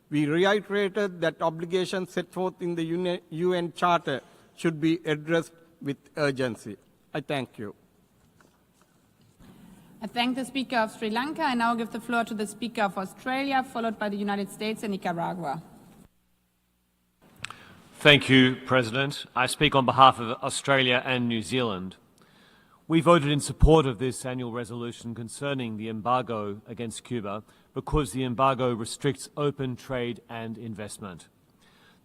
We reiterated that obligations set forth in the UN Charter should be addressed with urgency. I thank you. I thank the Speaker of Sri Lanka. I now give the floor to the Speaker of Australia, followed by the United States and Nicaragua. Thank you, President. I speak on behalf of Australia and New Zealand. We voted in support of this annual resolution concerning the embargo against Cuba because the embargo restricts open trade and investment.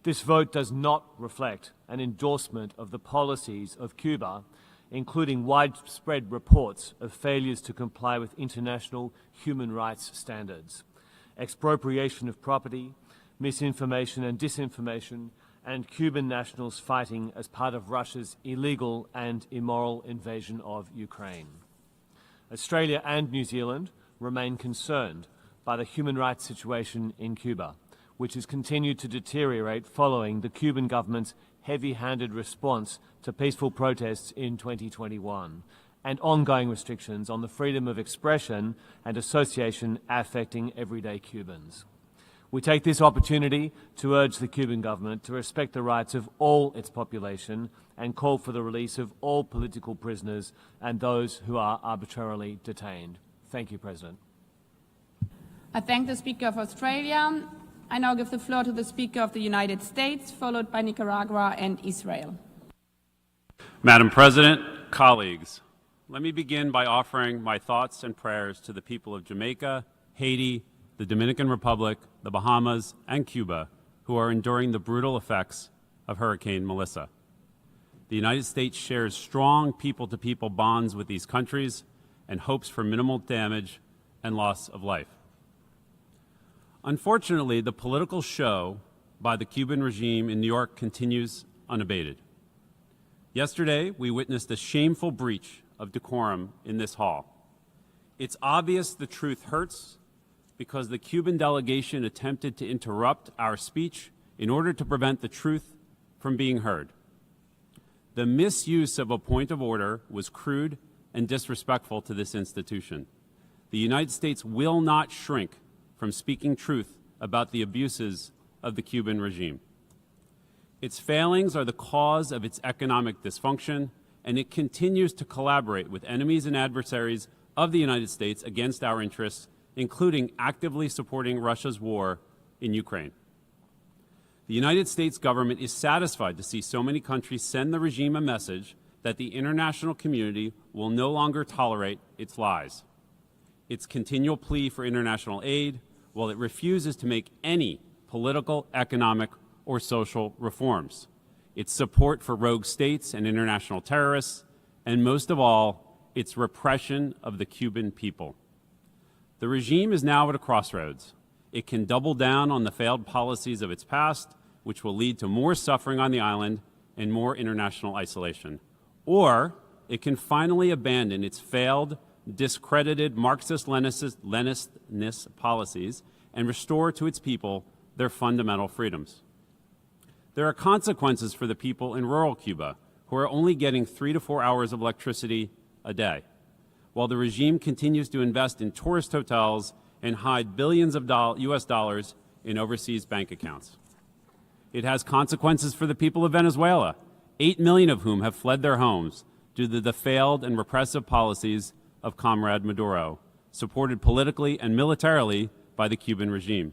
This vote does not reflect an endorsement of the policies of Cuba, including widespread reports of failures to comply with international human rights standards, expropriation of property, misinformation and disinformation, and Cuban nationals fighting as part of Russia's illegal and immoral invasion of Ukraine. Australia and New Zealand remain concerned by the human rights situation in Cuba, which has continued to deteriorate following the Cuban government's heavy-handed response to peaceful protests in 2021 and ongoing restrictions on the freedom of expression and association affecting everyday Cubans. We take this opportunity to urge the Cuban government to respect the rights of all its population and call for the release of all political prisoners and those who are arbitrarily detained. Thank you, President. I thank the Speaker of Australia. I now give the floor to the Speaker of the United States, followed by Nicaragua and Israel. Madam President, colleagues, let me begin by offering my thoughts and prayers to the people of Jamaica, Haiti, the Dominican Republic, the Bahamas, and Cuba, who are enduring the brutal effects of Hurricane Melissa. The United States shares strong people-to-people bonds with these countries and hopes for minimal damage and loss of life. Unfortunately, the political show by the Cuban regime in New York continues unabated. Yesterday, we witnessed a shameful breach of decorum in this hall. It's obvious the truth hurts because the Cuban delegation attempted to interrupt our speech in order to prevent the truth from being heard. The misuse of a point of order was crude and disrespectful to this institution. The United States will not shrink from speaking truth about the abuses of the Cuban regime. Its failings are the cause of its economic dysfunction, and it continues to collaborate with enemies and adversaries of the United States against our interests, including actively supporting Russia's war in Ukraine. The United States government is satisfied to see so many countries send the regime a message that the international community will no longer tolerate its lies. Its continual plea for international aid, while it refuses to make any political, economic, or social reforms. Its support for rogue states and international terrorists, and most of all, its repression of the Cuban people. The regime is now at a crossroads. It can double down on the failed policies of its past, which will lead to more suffering on the island and more international isolation. Or it can finally abandon its failed, discredited Marxist-Leninist policies and restore to its people their fundamental freedoms. There are consequences for the people in rural Cuba who are only getting 3 to 4 hours of electricity a day, while the regime continues to invest in tourist hotels and hide billions of US dollars in overseas bank accounts. It has consequences for the people of Venezuela, 8 million of whom have fled their homes due to the failed and repressive policies of Comrade Maduro, supported politically and militarily by the Cuban regime,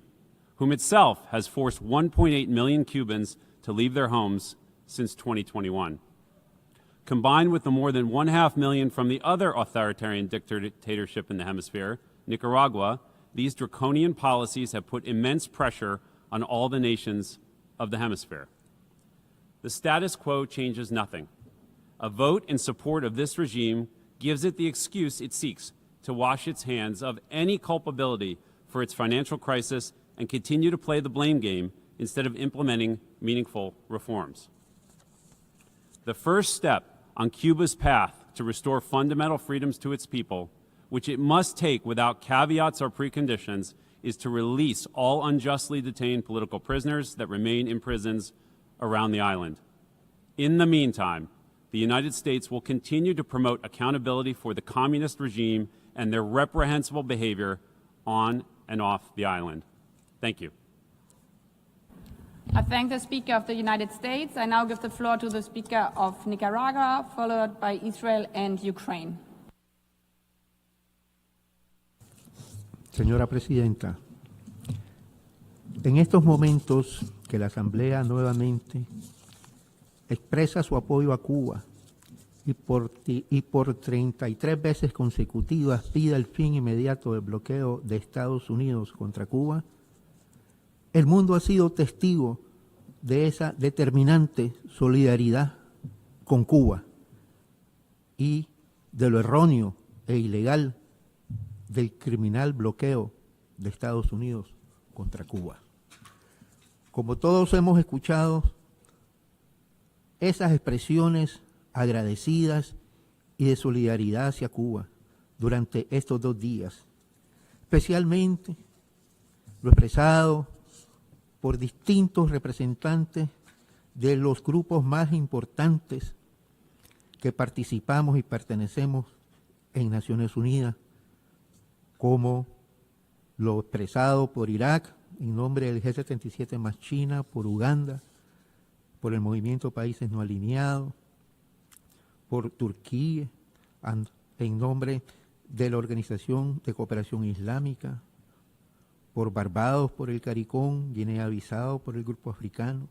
whom itself has forced 1.8 million Cubans to leave their homes since 2021. Combined with the more than 1.5 million from the other authoritarian dictatorship in the hemisphere, Nicaragua, these draconian policies have put immense pressure on all the nations of the hemisphere. The status quo changes nothing. A vote in support of this regime gives it the excuse it seeks to wash its hands of any culpability for its financial crisis and continue to play the blame game instead of implementing meaningful reforms. The first step on Cuba's path to restore fundamental freedoms to its people, which it must take without caveats or preconditions, is to release all unjustly detained political prisoners that remain in prisons around the island. In the meantime, the United States will continue to promote accountability for the communist regime and their reprehensible behavior on and off the island. Thank you. I thank the Speaker of the United States. I now give the floor to the Speaker of Nicaragua, followed by Israel and Ukraine. Señora Presidenta, en estos momentos que la Asamblea nuevamente expresa su apoyo a Cuba y por 33 veces consecutivas pide el fin inmediato del bloqueo de Estados Unidos contra Cuba, el mundo ha sido testigo de esa determinante solidaridad con Cuba y de lo erróneo e ilegal del criminal bloqueo de Estados Unidos contra Cuba. Como todos hemos escuchado, esas expresiones agradecidas y de solidaridad hacia Cuba durante estos 2 días, especialmente lo expresado por distintos representantes de los grupos más importantes que participamos y pertenecemos en Naciones Unidas, como lo expresado por Irak en nombre del G77 más China, por Uganda, por el Movimiento Países No Alineados, por Turquía, en nombre de la Organización de Cooperación Islámica, por Barbados por el CARICOM, Guinea-Bissau por el Grupo Africano,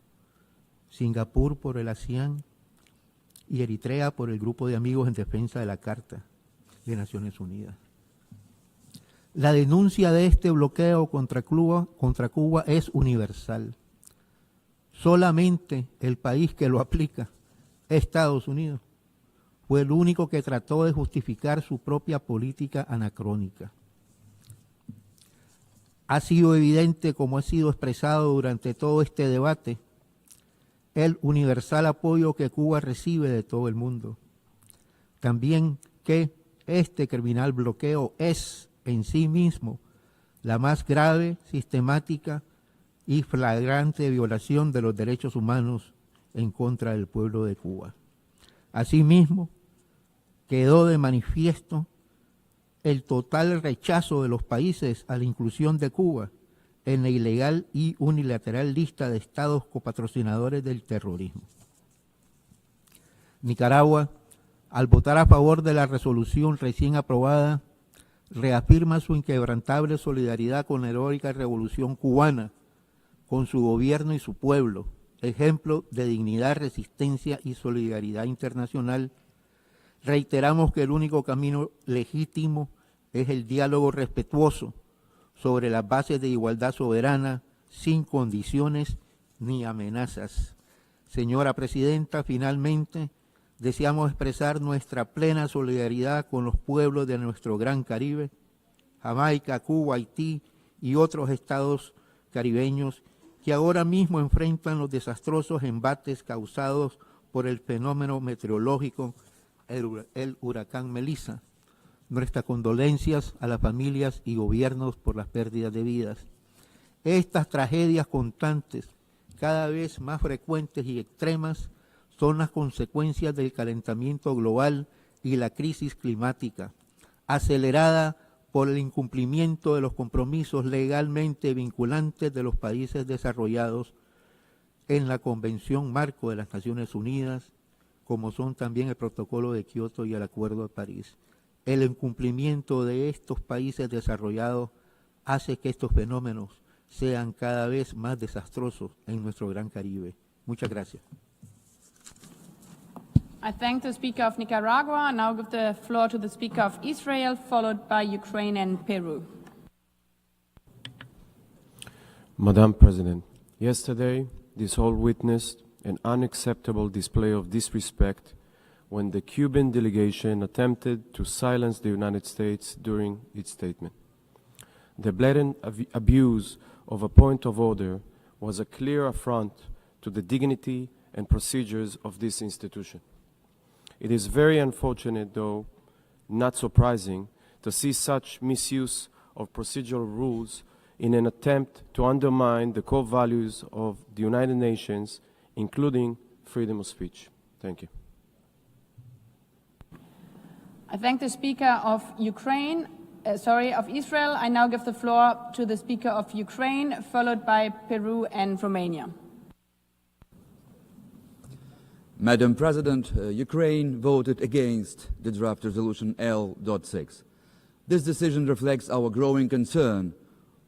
Singapur por el ASEAN y Eritrea por el Grupo de Amigos en Defensa de la Carta de Naciones Unidas. La denuncia de este bloqueo contra Cuba es universal. Solamente el país que lo aplica, Estados Unidos, fue el único que trató de justificar su propia política anacrónica. Ha sido evidente, como ha sido expresado durante todo este debate, el universal apoyo que Cuba recibe de todo el mundo. También que este criminal bloqueo es en sí mismo la más grave, sistemática y flagrante violación de los derechos humanos en contra del pueblo de Cuba. Asimismo, quedó de manifiesto el total rechazo de los países a la inclusión de Cuba en la ilegal y unilateral lista de estados copatrocinadores del terrorismo. Nicaragua, al votar a favor de la resolución recién aprobada, reafirma su inquebrantable solidaridad con la heroica revolución cubana con su gobierno y su pueblo, ejemplo de dignidad, resistencia y solidaridad internacional, reiteramos que el único camino legítimo es el diálogo respetuoso sobre las bases de igualdad soberana, sin condiciones ni amenazas. Señora Presidenta, finalmente deseamos expresar nuestra plena solidaridad con los pueblos de nuestro Gran Caribe, Jamaica, Cuba, Haití y otros estados caribeños que ahora mismo enfrentan los desastrosos embates causados por el fenómeno meteorológico, el huracán Melissa. Nuestras condolencias a las familias y gobiernos por las pérdidas de vidas. Estas tragedias constantes, cada vez más frecuentes y extremas, son las consecuencias del calentamiento global y la crisis climática, acelerada por el incumplimiento de los compromisos legalmente vinculantes de los países desarrollados en la Convención Marco de las Naciones Unidas, como son también el Protocolo de Kioto y el Acuerdo de París. El incumplimiento de estos países desarrollados hace que estos fenómenos sean cada vez más desastrosos en nuestro Gran Caribe. Muchas gracias. I thank the Speaker of Nicaragua and now give the floor to the Speaker of Israel, followed by Ukraine and Peru. Madam President, yesterday this hall witnessed an unacceptable display of disrespect when the Cuban delegation attempted to silence the United States during its statement. The blatant abuse of a point of order was a clear affront to the dignity and procedures of this institution. It is very unfortunate, though not surprising, to see such misuse of procedural rules in an attempt to undermine the core values of the United Nations, including freedom of speech. Thank you. I thank the Speaker of of Israel. I now give the floor to the Speaker of Ukraine, followed by Peru and Romania. Madam President, Ukraine voted against the draft resolution L.6. This decision reflects our growing concern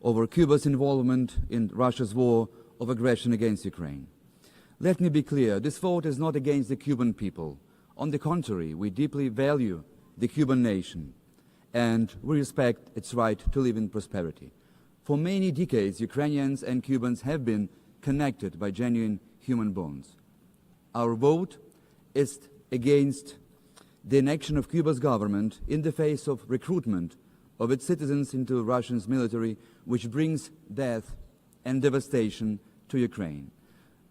over Cuba's involvement in Russia's war of aggression against Ukraine. Let me be clear, this vote is not against the Cuban people. On the contrary, we deeply value the Cuban nation, and we respect its right to live in prosperity. For many decades, Ukrainians and Cubans have been connected by genuine human bonds. Our vote is against the inaction of Cuba's government in the face of recruitment of its citizens into Russia's military, which brings death and devastation to Ukraine.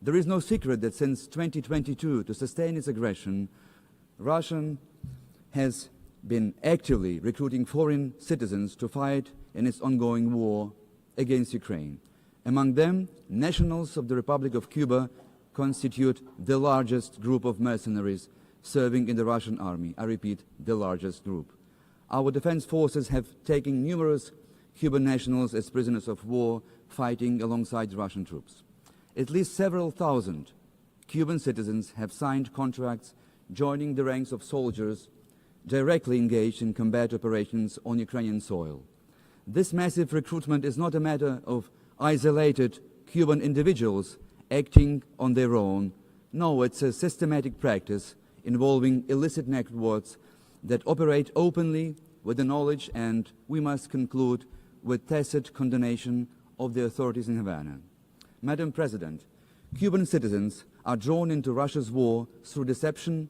There is no secret that since 2022, to sustain its aggression, Russia has been actively recruiting foreign citizens to fight in its ongoing war against Ukraine. Among them, nationals of the Republic of Cuba constitute the largest group of mercenaries serving in the Russian army. I repeat, the largest group. Our defense forces have taken numerous Cuban nationals as prisoners of war fighting alongside Russian troops. At least several thousand Cuban citizens have signed contracts joining the ranks of soldiers directly engaged in combat operations on Ukrainian soil. This massive recruitment is not a matter of isolated Cuban individuals acting on their own. No, it's a systematic practice involving illicit networks that operate openly with the knowledge and, we must conclude, with tacit condemnation of the authorities in Havana. Madam President, Cuban citizens are drawn into Russia's war through deception,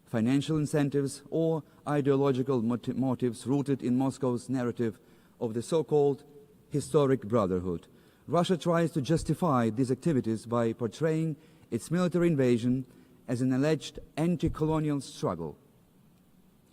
financial incentives, or ideological motives rooted in Moscow's narrative of the so-called historic brotherhood. Russia tries to justify these activities by portraying its military invasion as an alleged anti-colonial struggle.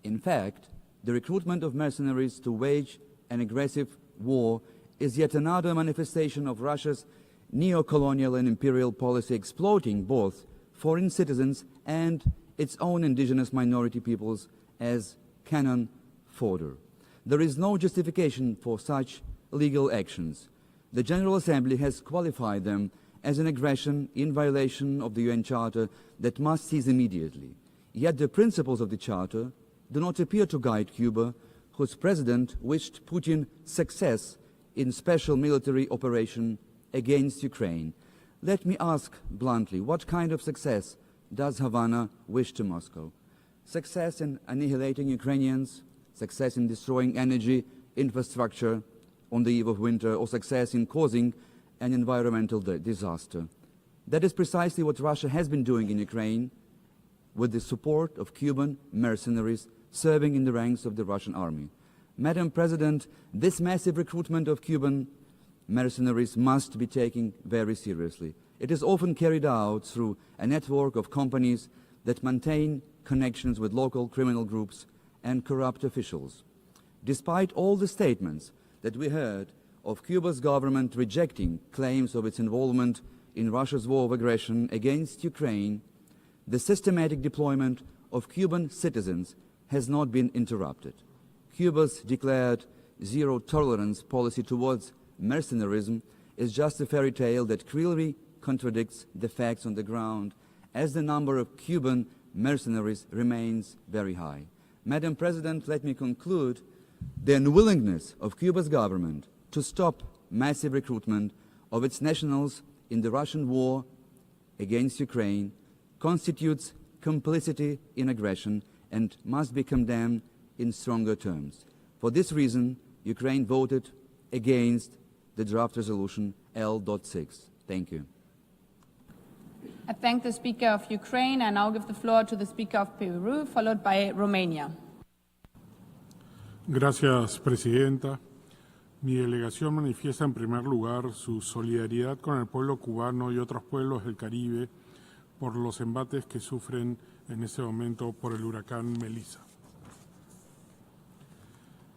In fact, the recruitment of mercenaries to wage an aggressive war is yet another manifestation of Russia's neo-colonial and imperial policy, exploiting both foreign citizens and its own indigenous minority peoples as cannon fodder. There is no justification for such legal actions. The General Assembly has qualified them as an aggression in violation of the UN Charter that must cease immediately. Yet the principles of the Charter do not appear to guide Cuba, whose president wished Putin success in special military operation against Ukraine. Let me ask bluntly, what kind of success does Havana wish to Moscow? Success in annihilating Ukrainians, success in destroying energy infrastructure on the eve of winter, or success in causing an environmental disaster? That is precisely what Russia has been doing in Ukraine with the support of Cuban mercenaries serving in the ranks of the Russian army. Madam President, this massive recruitment of Cuban mercenaries must be taken very seriously. It is often carried out through a network of companies that maintain connections with local criminal groups and corrupt officials. Despite all the statements that we heard of Cuba's government rejecting claims of its involvement in Russia's war of aggression against Ukraine, the systematic deployment of Cuban citizens has not been interrupted. Cuba's declared zero-tolerance policy towards mercenarism is just a fairy tale that clearly contradicts the facts on the ground, as the number of Cuban mercenaries remains very high. Madam President, let me conclude. The unwillingness of Cuba's government to stop massive recruitment of its nationals in the Russian war against Ukraine constitutes complicity in aggression and must be condemned in stronger terms. For this reason, Ukraine voted against the draft resolution L.6. Thank you. I thank the Speaker of Ukraine. I now give the floor to the Speaker of Peru, followed by Romania. Gracias, Presidenta. Mi delegación manifiesta en primer lugar su solidaridad con el pueblo cubano y otros pueblos del Caribe por los embates que sufren en este momento por el huracán Melissa.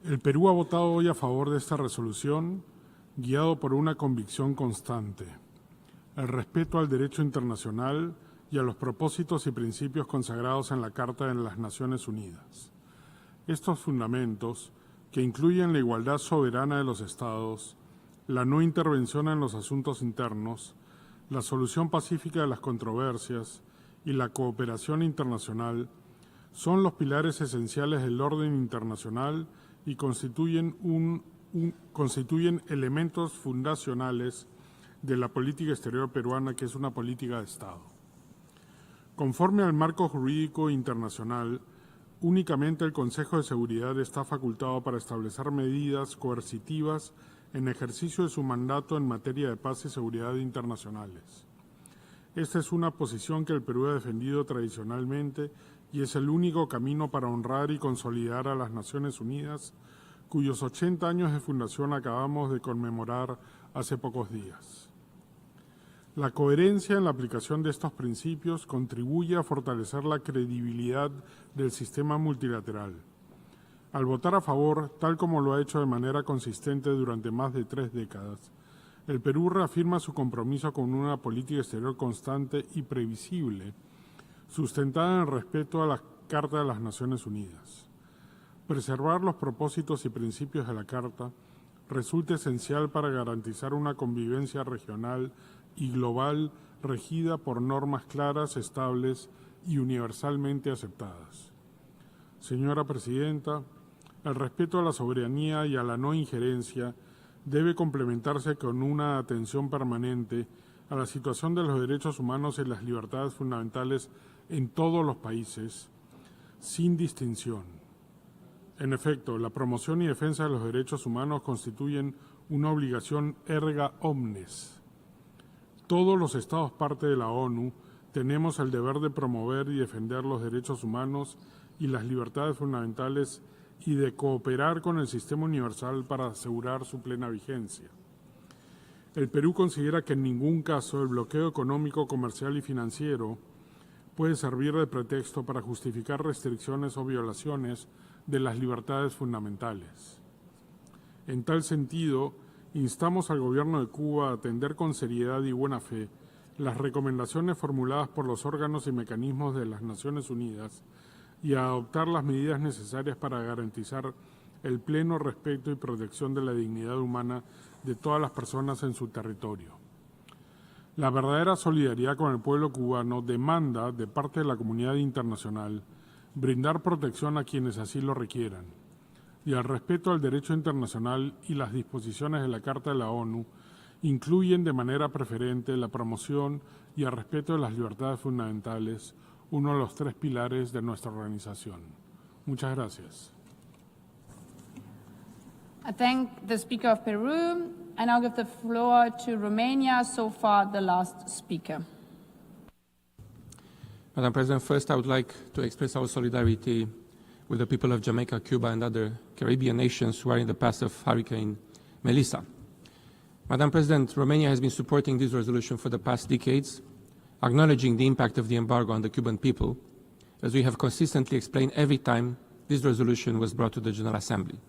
El Perú ha votado hoy a favor de esta resolución, guiado por una convicción constante: el respeto al derecho internacional y a los propósitos y principios consagrados en la Carta de las Naciones Unidas. Estos fundamentos, que incluyen la igualdad soberana de los Estados, la no intervención en los asuntos internos, la solución pacífica de las controversias y la cooperación internacional, son los pilares esenciales del orden internacional y constituyen elementos fundacionales de la política exterior peruana, que es una política de Estado. Conforme al marco jurídico internacional, únicamente el Consejo de Seguridad está facultado para establecer medidas coercitivas en ejercicio de su mandato en materia de paz y seguridad internacionales. Esta es una posición que el Perú ha defendido tradicionalmente y es el único camino para honrar y consolidar a las Naciones Unidas, cuyos 80 años de fundación acabamos de conmemorar hace pocos días. La coherencia en la aplicación de estos principios contribuye a fortalecer la credibilidad del sistema multilateral. Al votar a favor, tal como lo ha hecho de manera consistente durante más de 3 décadas, el Perú reafirma su compromiso con una política exterior constante y previsible, sustentada en el respeto a la Carta de las Naciones Unidas. Preservar los propósitos y principios de la Carta resulta esencial para garantizar una convivencia regional y global regida por normas claras, estables y universalmente aceptadas. Señora Presidenta, el respeto a la soberanía y a la no injerencia debe complementarse con una atención permanente a la situación de los derechos humanos y las libertades fundamentales en todos los países, sin distinción. En efecto, la promoción y defensa de los derechos humanos constituyen una obligación erga omnes. Todos los Estados parte de la ONU tenemos el deber de promover y defender los derechos humanos y las libertades fundamentales y de cooperar con el sistema universal para asegurar su plena vigencia. El Perú considera que en ningún caso el bloqueo económico, comercial y financiero puede servir de pretexto para justificar restricciones o violaciones de las libertades fundamentales. En tal sentido, instamos al Gobierno de Cuba a atender con seriedad y buena fe las recomendaciones formuladas por los órganos y mecanismos de las Naciones Unidas y a adoptar las medidas necesarias para garantizar el pleno respeto y protección de la dignidad humana de todas las personas en su territorio. La verdadera solidaridad con el pueblo cubano demanda, de parte de la comunidad internacional, brindar protección a quienes así lo requieran, y al respeto al derecho internacional y las disposiciones de la Carta de la ONU, incluyen de manera preferente la promoción y el respeto de las libertades fundamentales, uno de los 3 pilares de nuestra organización. Muchas gracias. I thank the Speaker of Peru, and I'll give the floor to Romania, so far the last speaker. Madam President, first I would like to express our solidarity with the people of Jamaica, Cuba, and other Caribbean nations who are in the path of Hurricane Melissa. Madam President, Romania has been supporting this resolution for the past decades, acknowledging the impact of the embargo on the Cuban people, as we have consistently explained every time this resolution was brought to the General Assembly.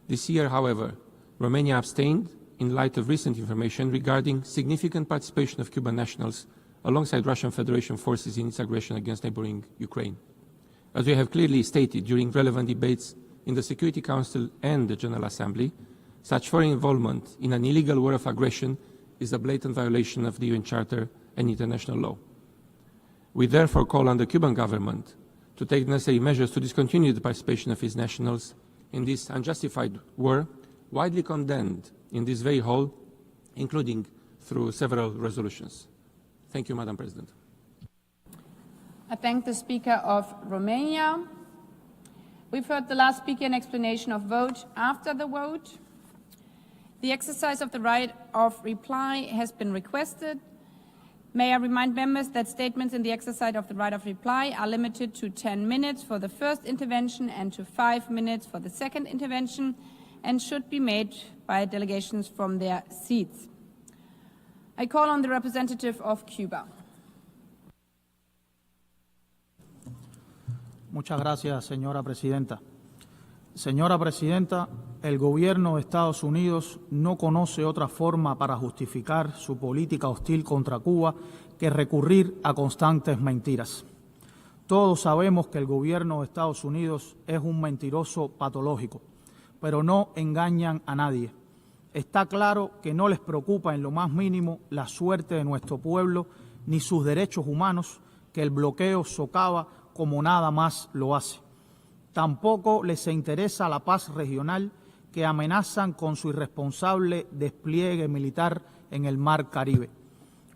This year, however, Romania abstained in light of recent information regarding significant participation of Cuban nationals alongside Russian Federation forces in its aggression against neighboring Ukraine. As we have clearly stated during relevant debates in the Security Council and the General Assembly, such foreign involvement in an illegal war of aggression is a blatant violation of the UN Charter and international law. We therefore call on the Cuban government to take necessary measures to discontinue the participation of its nationals in this unjustified war, widely condemned in this very hall, including through several resolutions. Thank you, Madam President. I thank the Speaker of Romania. We've heard the last speaker in explanation of vote. After the vote, the exercise of the right of reply has been requested. May I remind members that statements in the exercise of the right of reply are limited to 10 minutes for the first intervention and to 5 minutes for the second intervention, and should be made by delegations from their seats. I call on the representative of Cuba. Muchas gracias, señora presidenta. Señora presidenta, el gobierno de Estados Unidos no conoce otra forma para justificar su política hostil contra Cuba que recurrir a constantes mentiras. Todos sabemos que el gobierno de Estados Unidos es un mentiroso patológico, pero no engañan a nadie. Está claro que no les preocupa en lo más mínimo la suerte de nuestro pueblo ni sus derechos humanos, que el bloqueo socava como nada más lo hace. Tampoco les interesa la paz regional que amenazan con su irresponsable despliegue militar en el Mar Caribe.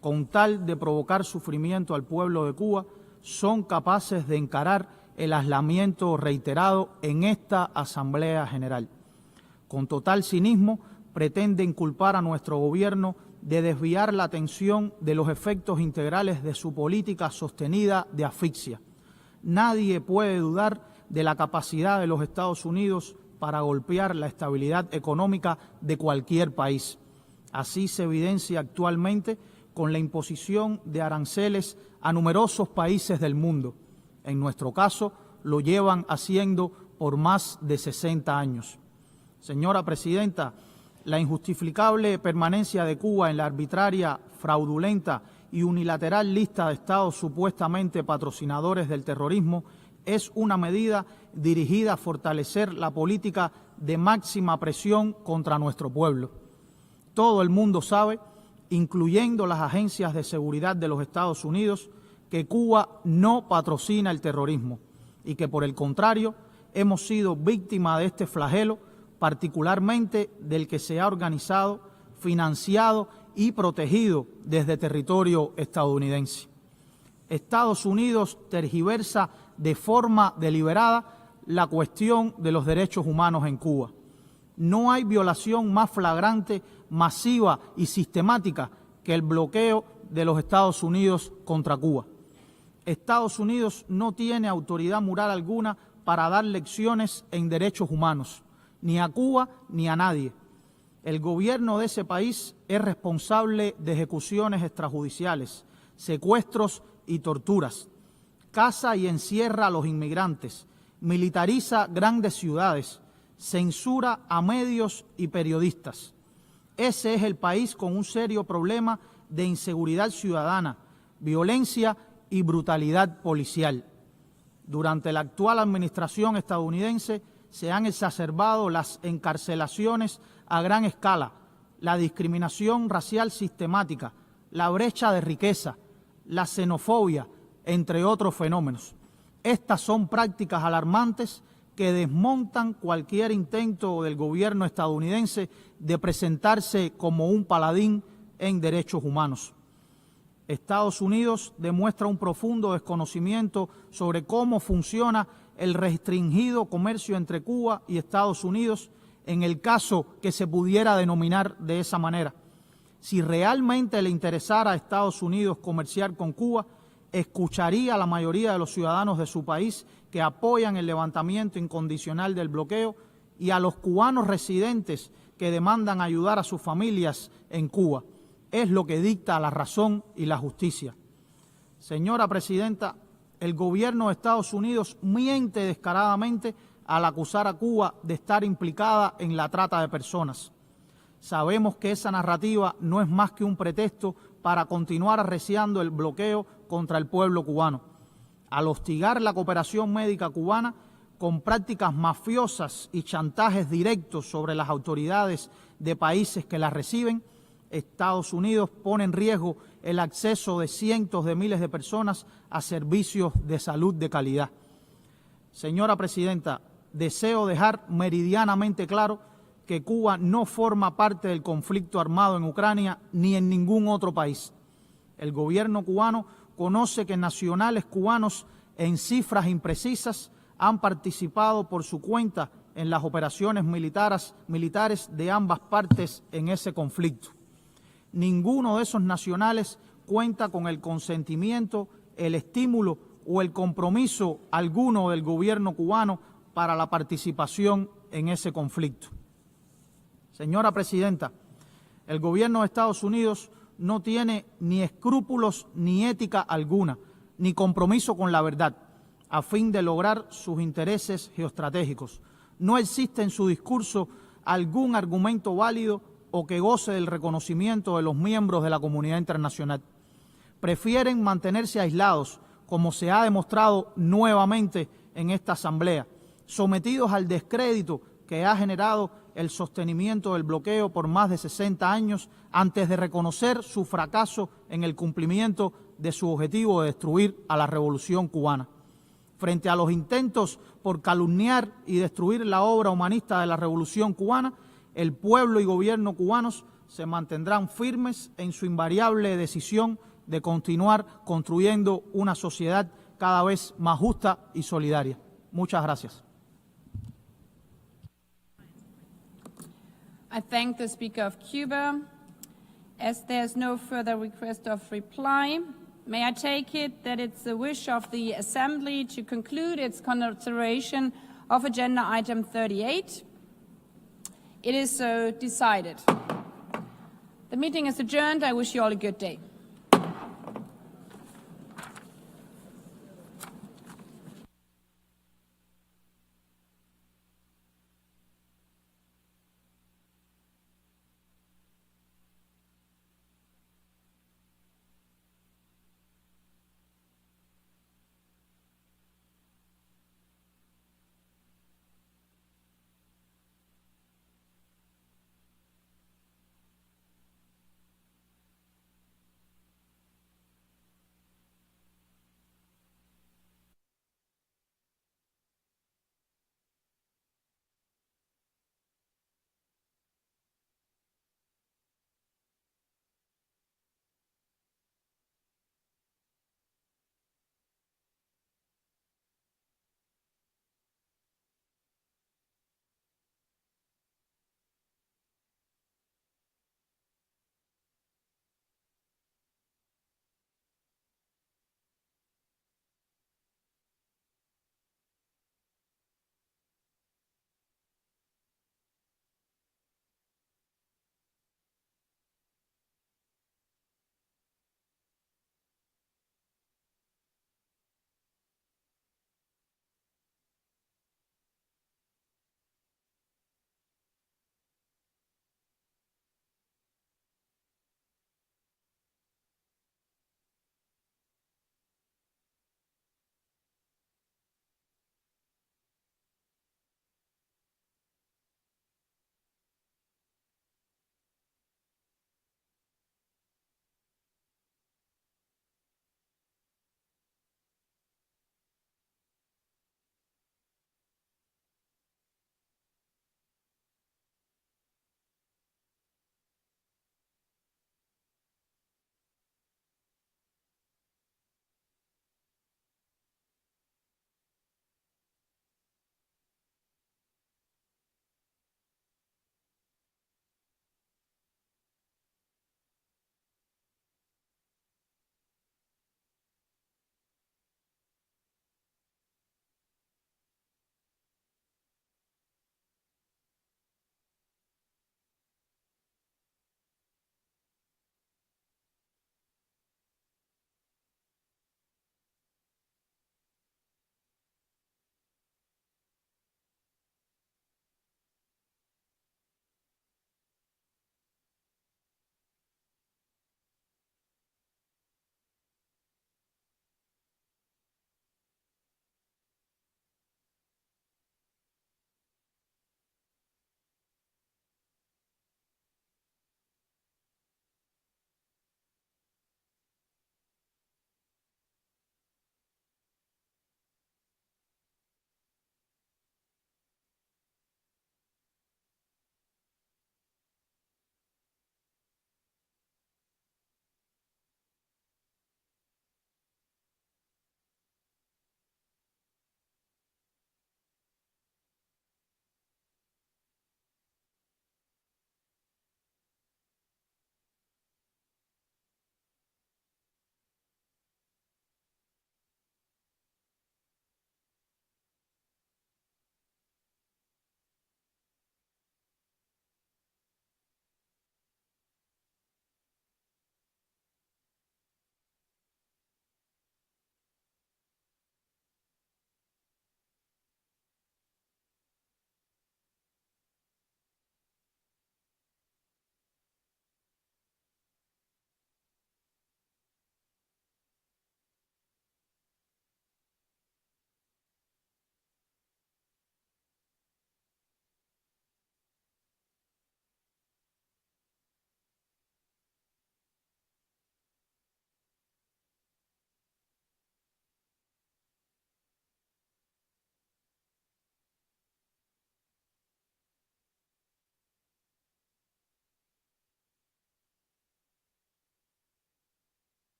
Con tal de provocar sufrimiento al pueblo de Cuba, son capaces de encarar el aislamiento reiterado en esta Asamblea General. Con total cinismo, pretenden culpar a nuestro gobierno de desviar la atención de los efectos integrales de su política sostenida de asfixia. Nadie puede dudar de la capacidad de los Estados Unidos para golpear la estabilidad económica de cualquier país. Así se evidencia actualmente con la imposición de aranceles a numerosos países del mundo. En nuestro caso, lo llevan haciendo por más de 60 años. Señora presidenta, la injustificable permanencia de Cuba en la arbitraria, fraudulenta y unilateral lista de estados supuestamente patrocinadores del terrorismo es una medida dirigida a fortalecer la política de máxima presión contra nuestro pueblo. Todo el mundo sabe, incluyendo las agencias de seguridad de los Estados Unidos, que Cuba no patrocina el terrorismo y que, por el contrario, hemos sido víctimas de este flagelo, particularmente del que se ha organizado, financiado y protegido desde territorio estadounidense. Estados Unidos tergiversa de forma deliberada la cuestión de los derechos humanos en Cuba. No hay violación más flagrante, masiva y sistemática que el bloqueo de los Estados Unidos contra Cuba. Estados Unidos no tiene autoridad moral alguna para dar lecciones en derechos humanos, ni a Cuba ni a nadie. El gobierno de ese país es responsable de ejecuciones extrajudiciales, secuestros y torturas. Caza y encierra a los inmigrantes, militariza grandes ciudades, censura a medios y periodistas. Ese es el país con un serio problema de inseguridad ciudadana, violencia y brutalidad policial. Durante la actual administración estadounidense se han exacerbado las encarcelaciones a gran escala, la discriminación racial sistemática, la brecha de riqueza, la xenofobia, entre otros fenómenos. Estas son prácticas alarmantes que desmontan cualquier intento del gobierno estadounidense de presentarse como un paladín en derechos humanos. Estados Unidos demuestra un profundo desconocimiento sobre cómo funciona el restringido comercio entre Cuba y Estados Unidos en el caso que se pudiera denominar de esa manera. Si realmente le interesara a Estados Unidos comerciar con Cuba, escucharía a la mayoría de los ciudadanos de su país que apoyan el levantamiento incondicional del bloqueo y a los cubanos residentes que demandan ayudar a sus familias en Cuba. Es lo que dicta la razón y la justicia. Señora Presidenta, el gobierno de Estados Unidos miente descaradamente al acusar a Cuba de estar implicada en la trata de personas. Sabemos que esa narrativa no es más que un pretexto para continuar arreciando el bloqueo contra el pueblo cubano. Al hostigar la cooperación médica cubana con prácticas mafiosas y chantajes directos sobre las autoridades de países que la reciben, Estados Unidos pone en riesgo el acceso de cientos de miles de personas a servicios de salud de calidad. Señora Presidenta, deseo dejar meridianamente claro que Cuba no forma parte del conflicto armado en Ucrania ni en ningún otro país. El gobierno cubano conoce que nacionales cubanos en cifras imprecisas han participado por su cuenta en las operaciones militares de ambas partes en ese conflicto. Ninguno de esos nacionales cuenta con el consentimiento, el estímulo o el compromiso alguno del gobierno cubano para la participación en ese conflicto. Señora Presidenta, el gobierno de Estados Unidos no tiene ni escrúpulos ni ética alguna, ni compromiso con la verdad, a fin de lograr sus intereses geoestratégicos. No existe en su discurso algún argumento válido o que goce del reconocimiento de los miembros de la comunidad internacional. Prefieren mantenerse aislados, como se ha demostrado nuevamente en esta Asamblea, sometidos al descrédito que ha generado el sostenimiento del bloqueo por más de 60 años antes de reconocer su fracaso en el cumplimiento de su objetivo de destruir a la revolución cubana. Frente a los intentos por calumniar y destruir la obra humanista de la revolución cubana, el pueblo y gobierno cubanos se mantendrán firmes en su invariable decisión de continuar construyendo una sociedad cada vez más justa y solidaria. Muchas gracias. I thank the Speaker of Cuba. As there's no further request of reply, may I take it that it's the wish of the Assembly to conclude its consideration of Agenda Item 38? It is so decided. The meeting is adjourned. I wish you all a good day.